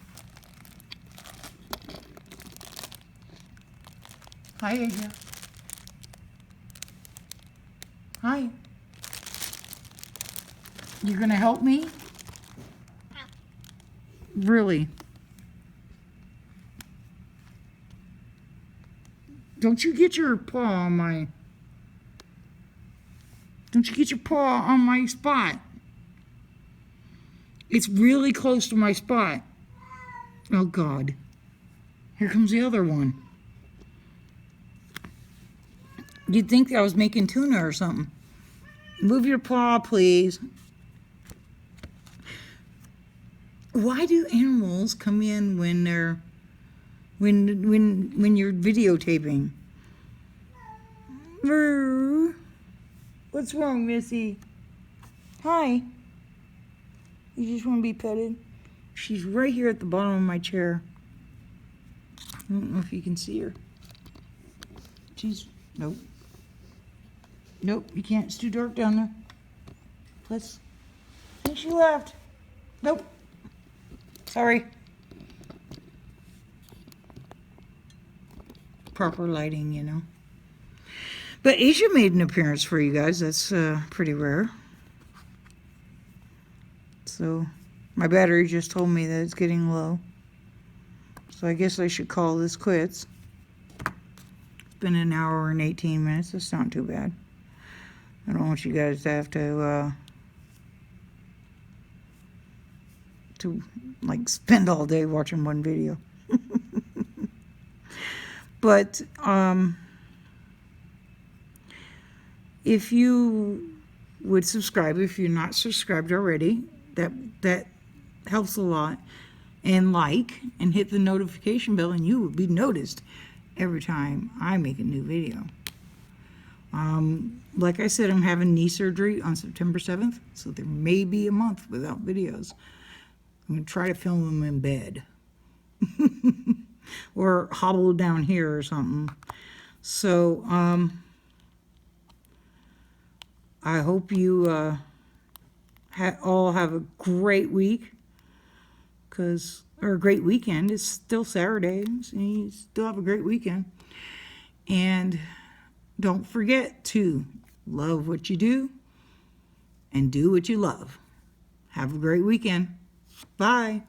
Hi, Asia. Hi. You're gonna help me? Really? Don't you get your paw on my... Don't you get your paw on my spot. It's really close to my spot. Oh, God. Here comes the other one. You'd think I was making tuna or something. Move your paw, please. Why do animals come in when they're... when you're videotaping? What's wrong, Missy? Hi. You just want to be petted? She's right here at the bottom of my chair. I don't know if you can see her. She's... Nope. Nope, you can't. It's too dark down there. I think she left. Nope. Sorry. Proper lighting, you know. But Asia made an appearance for you guys. That's pretty rare. So my battery just told me that it's getting low. So I guess I should call this quits. It's been an hour and 18 minutes. That's not too bad. I don't want you guys to have to like spend all day watching one video. But if you would subscribe, if you're not subscribed already, that helps a lot. And like and hit the notification bell, and you will be noticed every time I make a new video. Like I said, I'm having knee surgery on September 7th, so there may be a month without videos. I'm going to try to film them in bed. Or hobble down here or something. So, I hope you all have a great week. Or a great weekend. It's still Saturday, so you still have a great weekend. And don't forget to love what you do and do what you love. Have a great weekend. Bye.